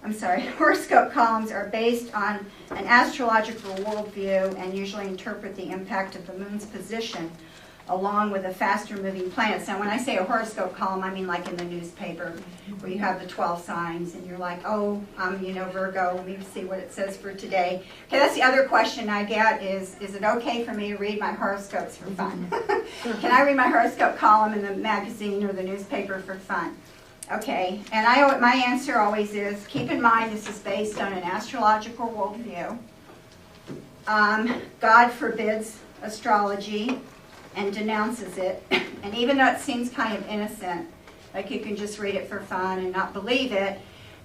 Speaker 1: I'm sorry. Horoscope columns are based on an astrological worldview and usually interpret the impact of the moon's position along with the faster moving planets. Now when I say a horoscope column, I mean like in the newspaper where you have the 12 signs and you're like, oh, I'm Virgo, let me see what it says for today. Okay, that's the other question I get is it okay for me to read my horoscopes for fun? Can I read my horoscope column in the magazine or the newspaper for fun? Okay, and my answer always is, keep in mind this is based on an astrological worldview. God forbids astrology and denounces it. And even though it seems kind of innocent, like you can just read it for fun and not believe it,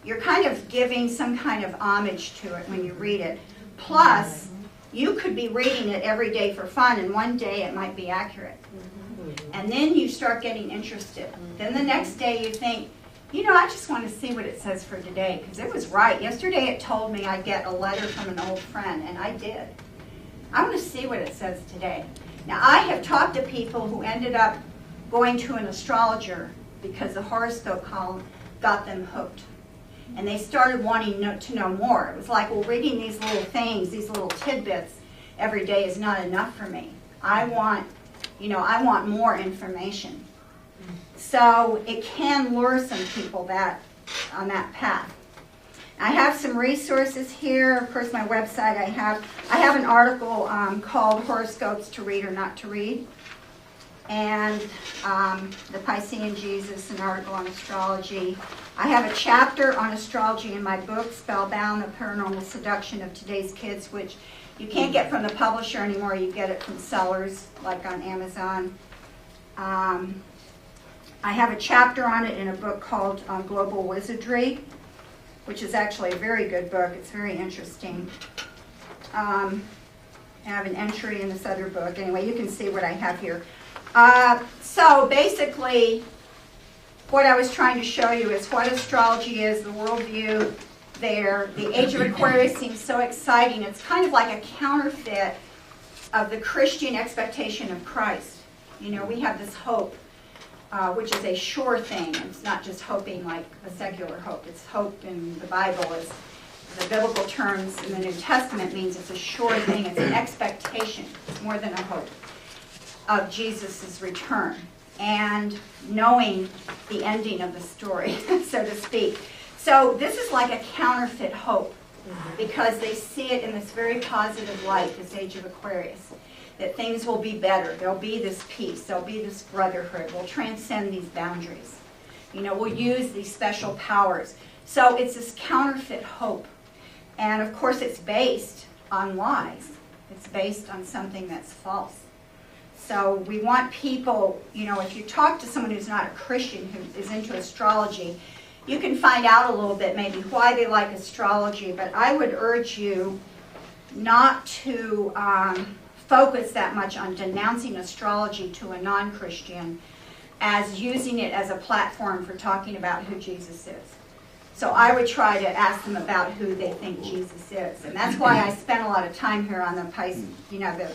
Speaker 1: you're kind of giving some kind of homage to it when you read it. Plus, you could be reading it every day for fun, and one day it might be accurate. And then you start getting interested. Then the next day you think, I just want to see what it says for today, because it was right. Yesterday it told me I'd get a letter from an old friend, and I did. I want to see what it says today. Now, I have talked to people who ended up going to an astrologer because the horoscope column got them hooked. And they started wanting to know more. It was like, well, reading these little things, these little tidbits every day is not enough for me. I want more information. So it can lure some people on that path. I have some resources here. Of course, my website. I have an article called "Horoscopes to Read or Not to Read," and the Piscean Jesus, an article on astrology. I have a chapter on astrology in my book, Spellbound: The Paranormal Seduction of Today's Kids, which you can't get from the publisher anymore. You get it from sellers, like on Amazon. I have a chapter on it in a book called Global Wizardry, which is actually a very good book. It's very interesting. I have an entry in this other book. Anyway, you can see what I have here. So basically, what I was trying to show you is what astrology is, the worldview there. The Age of Aquarius seems so exciting. It's kind of like a counterfeit of the Christian expectation of Christ. You know, we have this hope, which is a sure thing. It's not just hoping like a secular hope. It's hope in the Bible, is the biblical terms in the New Testament means it's a sure thing. It's an expectation. It's more than a hope of Jesus' return and knowing the ending of the story, so to speak. So this is like a counterfeit hope because they see it in this very positive light, this Age of Aquarius, that things will be better. There'll be this peace. There'll be this brotherhood. We'll transcend these boundaries. You know, we'll use these special powers. So it's this counterfeit hope. And of course it's based on lies. It's based on something that's false. So we want people, you know, if you talk to someone who's not a Christian, who is into astrology, you can find out a little bit maybe why they like astrology, but I would urge you not to focus that much on denouncing astrology to a non-Christian as using it as a platform for talking about who Jesus is. So I would try to ask them about who they think Jesus is. And that's why I spent a lot of time here on the Pisces, you know, the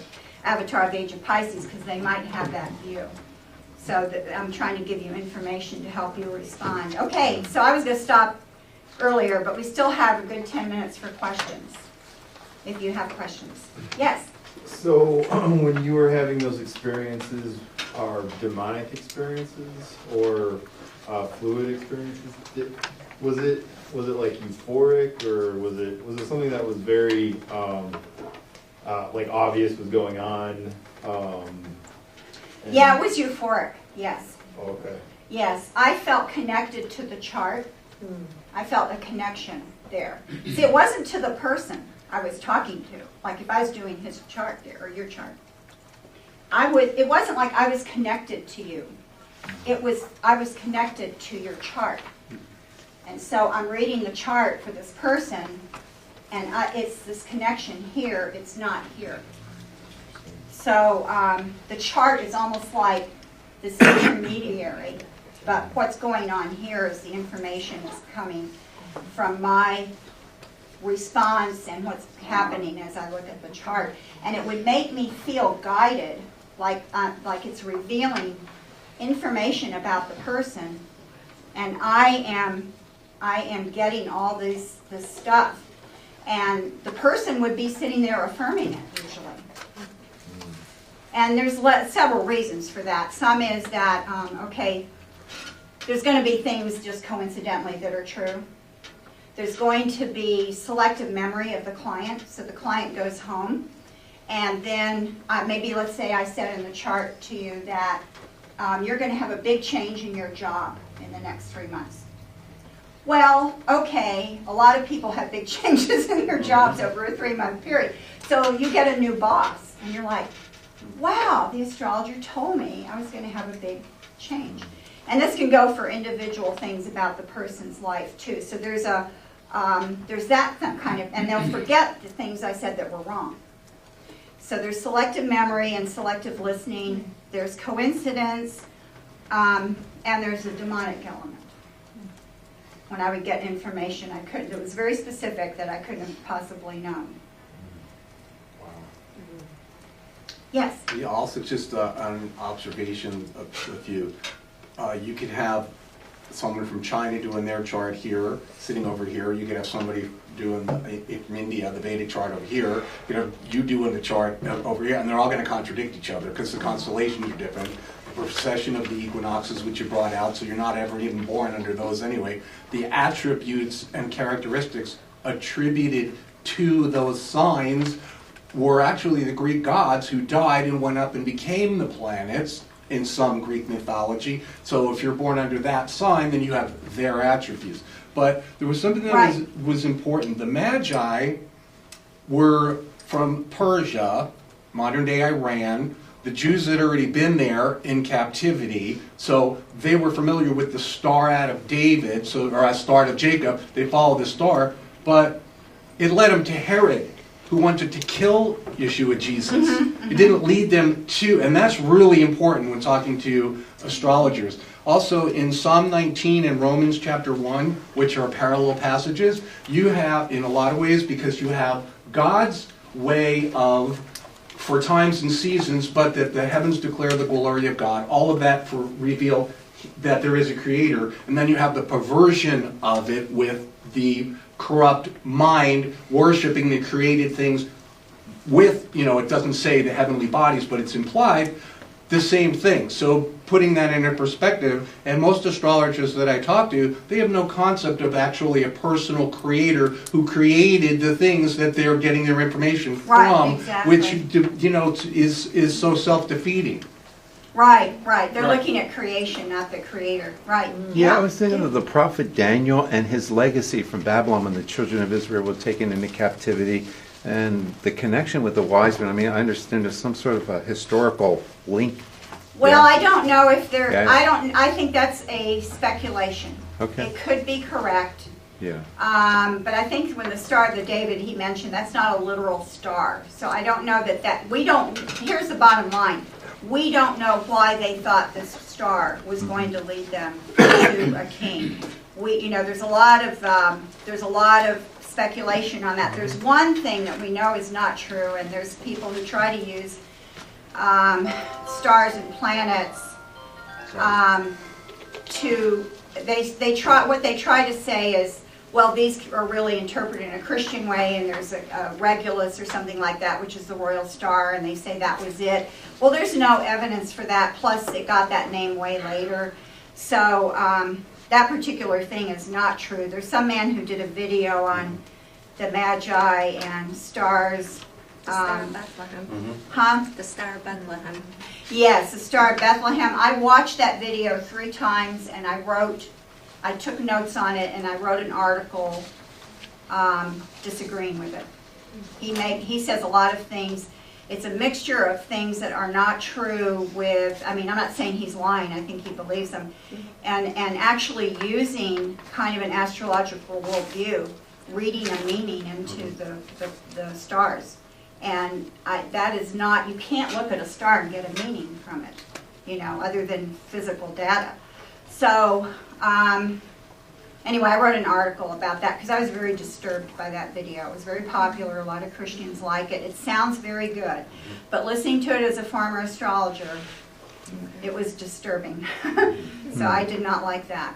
Speaker 1: Avatar of the Age of Pisces, because they might have that view. So that I'm trying to give you information to help you respond. Okay, so I was going to stop earlier, but we still have a good 10 minutes for questions, if you have questions. Yes?
Speaker 8: So when you were having those experiences, are demonic experiences or fluid experiences? Was it like euphoric, or was it something that was very like obvious was going on?
Speaker 1: Yeah, it was euphoric, yes.
Speaker 8: Okay.
Speaker 1: Yes, I felt connected to the chart. I felt a connection there. See, it wasn't to the person I was talking to. Like if I was doing his chart there, or your chart. It wasn't like I was connected to you. I was connected to your chart. And so I'm reading the chart for this person, and it's this connection here, it's not here. So the chart is almost like this intermediary, but what's going on here is the information is coming from my response and what's happening as I look at the chart. And it would make me feel guided, like it's revealing information about the person, and I am getting all this stuff. And the person would be sitting there affirming it, usually. And there's several reasons for that. Some is that, okay, there's going to be things just coincidentally that are true. There's going to be selective memory of the client. So the client goes home, and then maybe let's say I said in the chart to you that you're going to have a big change in your job in the next 3 months. Well, okay, a lot of people have big changes in their jobs over a 3-month period. So you get a new boss, and you're like, wow, the astrologer told me I was going to have a big change. And this can go for individual things about the person's life, too. So there's that kind of, and they'll forget the things I said that were wrong. So there's selective memory and selective listening. There's coincidence, and there's a demonic element. When I would get information, it was very specific that I couldn't have possibly known.
Speaker 2: Wow.
Speaker 1: Yes?
Speaker 2: Yeah, also just an observation with you. You could have someone from China doing their chart here, sitting over here. You could have somebody doing from India, the Vedic chart over here. You could have you doing the chart over here, and they're all going to contradict each other because the constellations are different. precession of the equinoxes, which you brought out, so you're not ever even born under those anyway. The attributes and characteristics attributed to those signs were actually the Greek gods who died and went up and became the planets in some Greek mythology. So if you're born under that sign, then you have their attributes. But there was something that was important. The Magi were from Persia, modern-day Iran. The Jews had already been there in captivity, so they were familiar with the star out of David, or a star of Jacob. They followed the star, but it led them to Herod, who wanted to kill Yeshua Jesus. It didn't lead them to, and that's really important when talking to astrologers. Also, in Psalm 19 and Romans chapter 1, which are parallel passages, you have, in a lot of ways, because you have God's way of, for times and seasons, but that the heavens declare the glory of God. All of that for reveal that there is a creator. And then you have the perversion of it with the corrupt mind worshiping the created things with, it doesn't say the heavenly bodies, but it's implied, the same thing. So putting that into perspective, and most astrologers that I talk to, they have no concept of actually a personal creator who created the things that they're getting their information from, which, is so self-defeating.
Speaker 1: Right. They're looking at creation, not the creator. Right.
Speaker 3: Yeah, I was thinking of the prophet Daniel and his legacy from Babylon when the children of Israel were taken into captivity, and the connection with the wise men. I mean, I understand there's some sort of a historical link.
Speaker 1: Well, I don't know if there. Yeah. I think that's a speculation.
Speaker 3: Okay.
Speaker 1: It could be correct.
Speaker 3: Yeah.
Speaker 1: But I think when the Star of the David he mentioned, that's not a literal star. So I don't know that we don't. Here's the bottom line. We don't know why they thought this star was going to lead them to a king. There's a lot of speculation on that. There's one thing that we know is not true, and there's people who try to use stars and planets what they try to say is, well, these are really interpreted in a Christian way, and there's a Regulus or something like that, which is the royal star, and they say that was it. Well, there's no evidence for that, plus it got that name way later. So that particular thing is not true. There's some man who did a video on the Magi and stars.
Speaker 9: The Star of Bethlehem.
Speaker 1: Huh?
Speaker 9: The Star of Bethlehem.
Speaker 1: Yes, the Star of Bethlehem. I watched that video 3 times, and I took notes on it, and I wrote an article disagreeing with it. He says a lot of things. It's a mixture of things that are not true with, I'm not saying he's lying, I think he believes them, and actually using kind of an astrological worldview, reading a meaning into the stars. And that is not, you can't look at a star and get a meaning from it, other than physical data. So, anyway, I wrote an article about that because I was very disturbed by that video. It was very popular. A lot of Christians like it. It sounds very good. But listening to it as a former astrologer, it was disturbing. So I did not like that.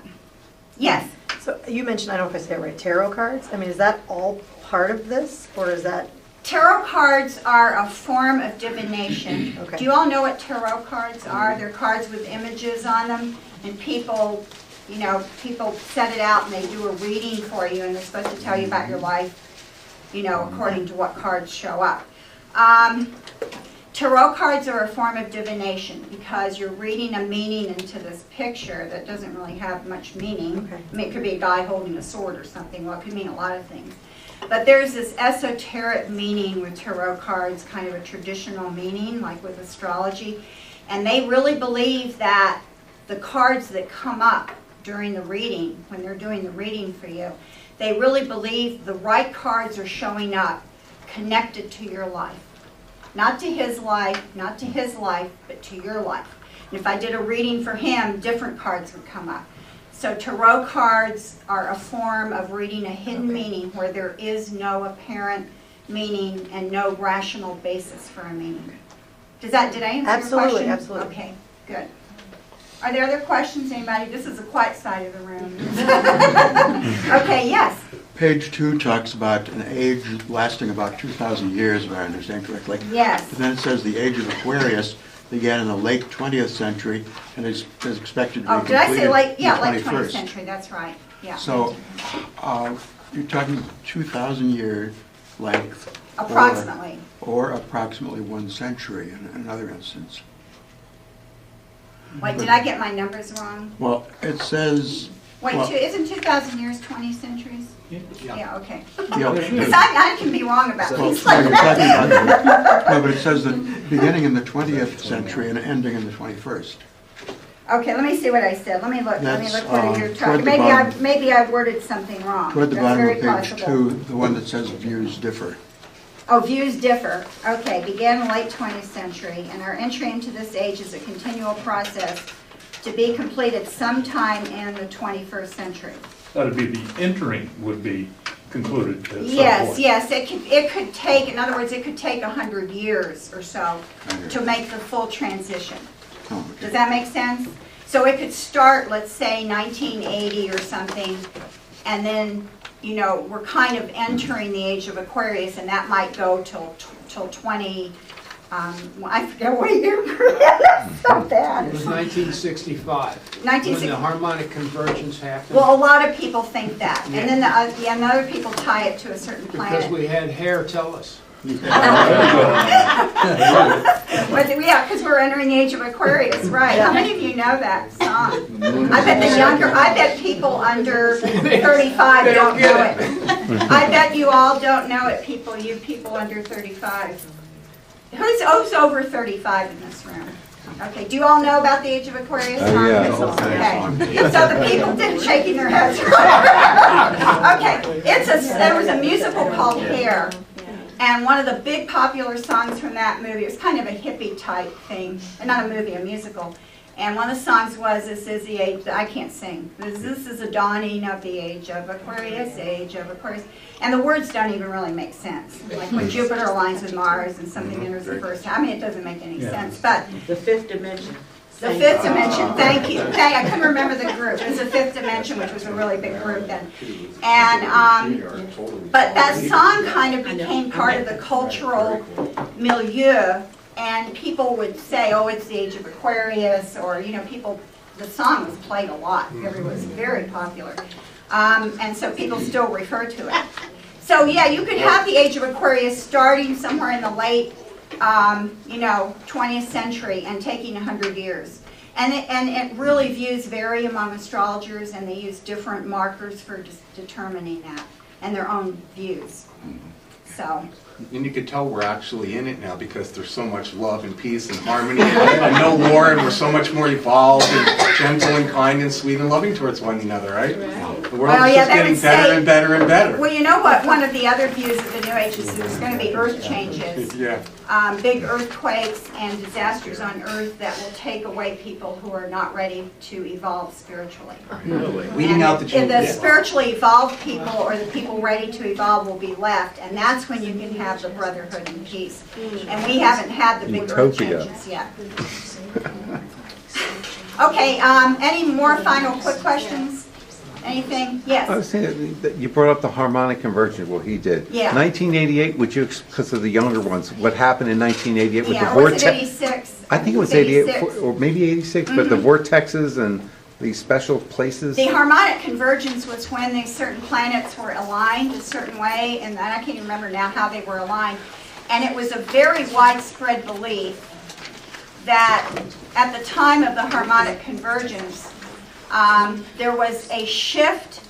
Speaker 1: Yes?
Speaker 10: So you mentioned, I don't know if I said it right, tarot cards. Is that all part of this, or is that?
Speaker 1: Tarot cards are a form of divination.
Speaker 10: Okay.
Speaker 1: Do you all know what tarot cards are? They're cards with images on them, and people set it out and they do a reading for you, and they're supposed to tell you about your life, according to what cards show up. Tarot cards are a form of divination because you're reading a meaning into this picture that doesn't really have much meaning.
Speaker 10: Okay.
Speaker 1: It could be a guy holding a sword or something. Well, it could mean a lot of things. But there's this esoteric meaning with tarot cards, kind of a traditional meaning, like with astrology. And they really believe that the cards that come up during the reading, when they're doing the reading for you, they really believe the right cards are showing up connected to your life. Not to his life, not to his life, but to your life. And if I did a reading for him, different cards would come up. So tarot cards are a form of reading a hidden meaning where there is no apparent meaning and no rational basis for a meaning. Did I answer your question?
Speaker 10: Absolutely.
Speaker 1: Okay, good. Are there other questions, anybody? This is the quiet side of the room. Okay, yes.
Speaker 11: Page 2 talks about an age lasting about 2,000 years, if I understand correctly.
Speaker 1: Yes.
Speaker 11: And then it says the age of Aquarius began in the late 20th century and is expected to be
Speaker 1: Oh, did I say
Speaker 11: completed
Speaker 1: late?
Speaker 11: in the
Speaker 1: Yeah, late 20th
Speaker 11: 21st.
Speaker 1: century, that's right, yeah.
Speaker 11: So, you're talking 2,000 year length.
Speaker 1: Approximately.
Speaker 11: Or approximately 1 century in another instance.
Speaker 1: Wait, did I get my numbers wrong?
Speaker 11: Well, it says.
Speaker 1: Wait,
Speaker 11: well,
Speaker 1: isn't 2,000 years 20 centuries? Yeah, okay.
Speaker 11: yeah,
Speaker 1: Because I can be wrong about
Speaker 11: well,
Speaker 1: things
Speaker 11: no,
Speaker 1: like
Speaker 11: you're
Speaker 1: that.
Speaker 11: talking about- no, but it says that beginning in the 20th century and ending in the 21st.
Speaker 1: Okay, let me see what I said. Let me look
Speaker 11: That's,
Speaker 1: what you're
Speaker 11: toward
Speaker 1: talking.
Speaker 11: the bottom.
Speaker 1: Maybe I worded something wrong.
Speaker 11: Toward the
Speaker 1: That's
Speaker 11: bottom
Speaker 1: very
Speaker 11: of page
Speaker 1: possible.
Speaker 11: 2, the one that says views differ.
Speaker 1: Oh, views differ. Okay, began in the late 20th century, and our entry into this age is a continual process to be completed sometime in the 21st century.
Speaker 12: That'd be the entering would be concluded at some point.
Speaker 1: Yes, it could take, in other words, it could take 100 years or so to make the full transition.
Speaker 11: Oh, okay.
Speaker 1: Does that make sense? So it could start, let's say, 1980 or something, and then, you know, we're kind of entering the age of Aquarius, and that might go till 20, I forget what year, that's so bad.
Speaker 4: It was 1965.
Speaker 1: 1960
Speaker 4: When the harmonic convergence happened.
Speaker 1: Well, a lot of people think that, and then and other people tie it to a certain
Speaker 4: Because
Speaker 1: planet.
Speaker 4: we had hair tell us.
Speaker 1: But yeah, because we're entering the age of Aquarius, right? How many of you know that song? I bet people under 35 don't know it. I bet you all don't know it, you people under 35. Who's over 35 in this room? Okay, do you all know about the age of Aquarius?
Speaker 3: Oh, yeah.
Speaker 1: Okay, so the people didn't shaking their heads. Okay, there was a musical called Hair. And one of the big popular songs from that movie, it was kind of a hippie type thing, and not a movie, a musical. And one of the songs was, this is the age, I can't sing, this is a dawning of the age of Aquarius, age of Aquarius. And the words don't even really make sense. Like when Jupiter aligns with Mars and something enters the first house. I mean, it doesn't make any sense, but.
Speaker 5: The fifth dimension.
Speaker 1: The fifth dimension, thank you. I couldn't remember the group. It was the fifth dimension, which was a really big group then. And, but that song kind of became part of the cultural milieu, and people would say, oh, it's the age of Aquarius, or, you know, the song was played a lot. It was very popular. And so people still refer to it. So yeah, you could have the age of Aquarius starting somewhere in the late 20th century and taking 100 years. And it really views vary among astrologers, and they use different markers for determining that, and their own views. So.
Speaker 2: And you can tell we're actually in it now because there's so much love and peace and harmony and no war, and we're so much more evolved and gentle and kind and sweet and loving towards one another, right? The world is just getting better and better and better.
Speaker 1: Well, you know what? One of the other views of the New Age is there's going to be earth changes.
Speaker 2: Yeah.
Speaker 1: Big earthquakes and disasters on Earth that will take away people who are not ready to evolve spiritually.
Speaker 2: Weeding out the children.
Speaker 1: The spiritually evolved people, or the people ready to evolve, will be left, and that's when you can have the brotherhood and peace. And we haven't had the big earth changes yet. Okay, any more final quick questions? Anything? Yes.
Speaker 3: I was saying, that you brought up the harmonic convergence, well, he did.
Speaker 1: Yeah.
Speaker 3: 1988, would you, because of the younger ones, what happened in 1988 with the
Speaker 1: Or
Speaker 3: vortex?
Speaker 1: was it 86?
Speaker 3: I think it was 88, or maybe 86, but the vortexes and these special places.
Speaker 1: The harmonic convergence was when these certain planets were aligned a certain way, and I can't even remember now how they were aligned. And it was a very widespread belief that at the time of the harmonic convergence, there was a shift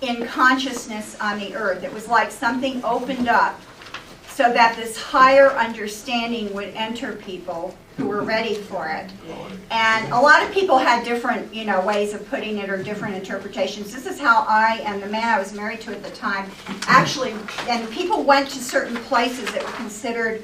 Speaker 1: in consciousness on the earth. It was like something opened up so that this higher understanding would enter people who were ready for it. And a lot of people had different, ways of putting it, or different interpretations. This is how I and the man I was married to at the time actually, and people went to certain places that were considered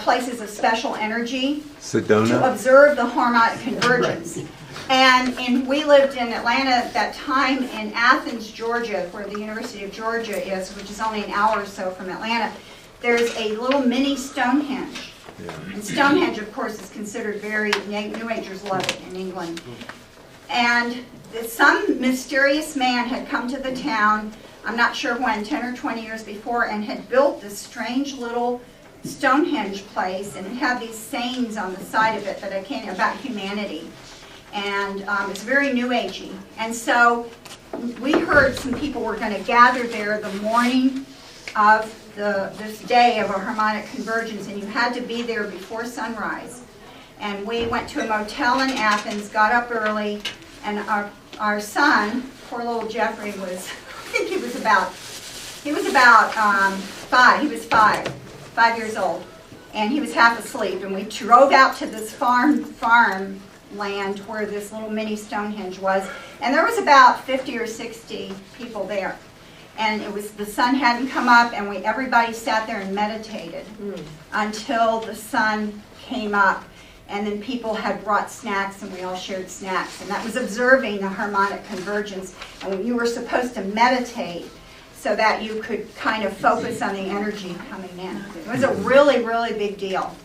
Speaker 1: places of special energy
Speaker 3: Sedona?
Speaker 1: to observe the harmonic convergence. And we lived in Atlanta at that time, in Athens, Georgia, where the University of Georgia is, which is only an hour or so from Atlanta. There's a little mini Stonehenge. Yeah. And Stonehenge, of course, is considered very, New Agers love it in England. And some mysterious man had come to the town, I'm not sure when, 10 or 20 years before, and had built this strange little Stonehenge place, and it had these sayings on the side of it that I can't, about humanity. And it's very New Agey. And so we heard some people were going to gather there the morning of this day of a harmonic convergence, and you had to be there before sunrise. And we went to a motel in Athens, got up early, and our son, poor little Jeffrey, was, I think he was about 5. He was 5 years old, and he was half asleep. And we drove out to this farm land where this little mini Stonehenge was, and there was about 50 or 60 people there. And it was, the sun hadn't come up, and everybody sat there and meditated until the sun came up. And then people had brought snacks, and we all shared snacks. And that was observing the harmonic convergence. And you were supposed to meditate so that you could kind of focus on the energy coming in. It was a really, really big deal.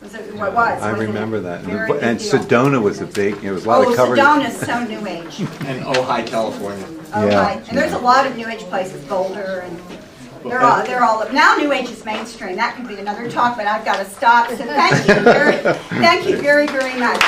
Speaker 3: I remember that.
Speaker 1: Very big
Speaker 3: And
Speaker 1: deal.
Speaker 3: Sedona was a big, it was a lot of coverage.
Speaker 1: Sedona's so New Age.
Speaker 2: And Ojai, California.
Speaker 1: Ojai. And there's a lot of New Age places, Boulder, and they're all now New Age is mainstream. That could be another talk, but I've got to stop. So thank you very, very much.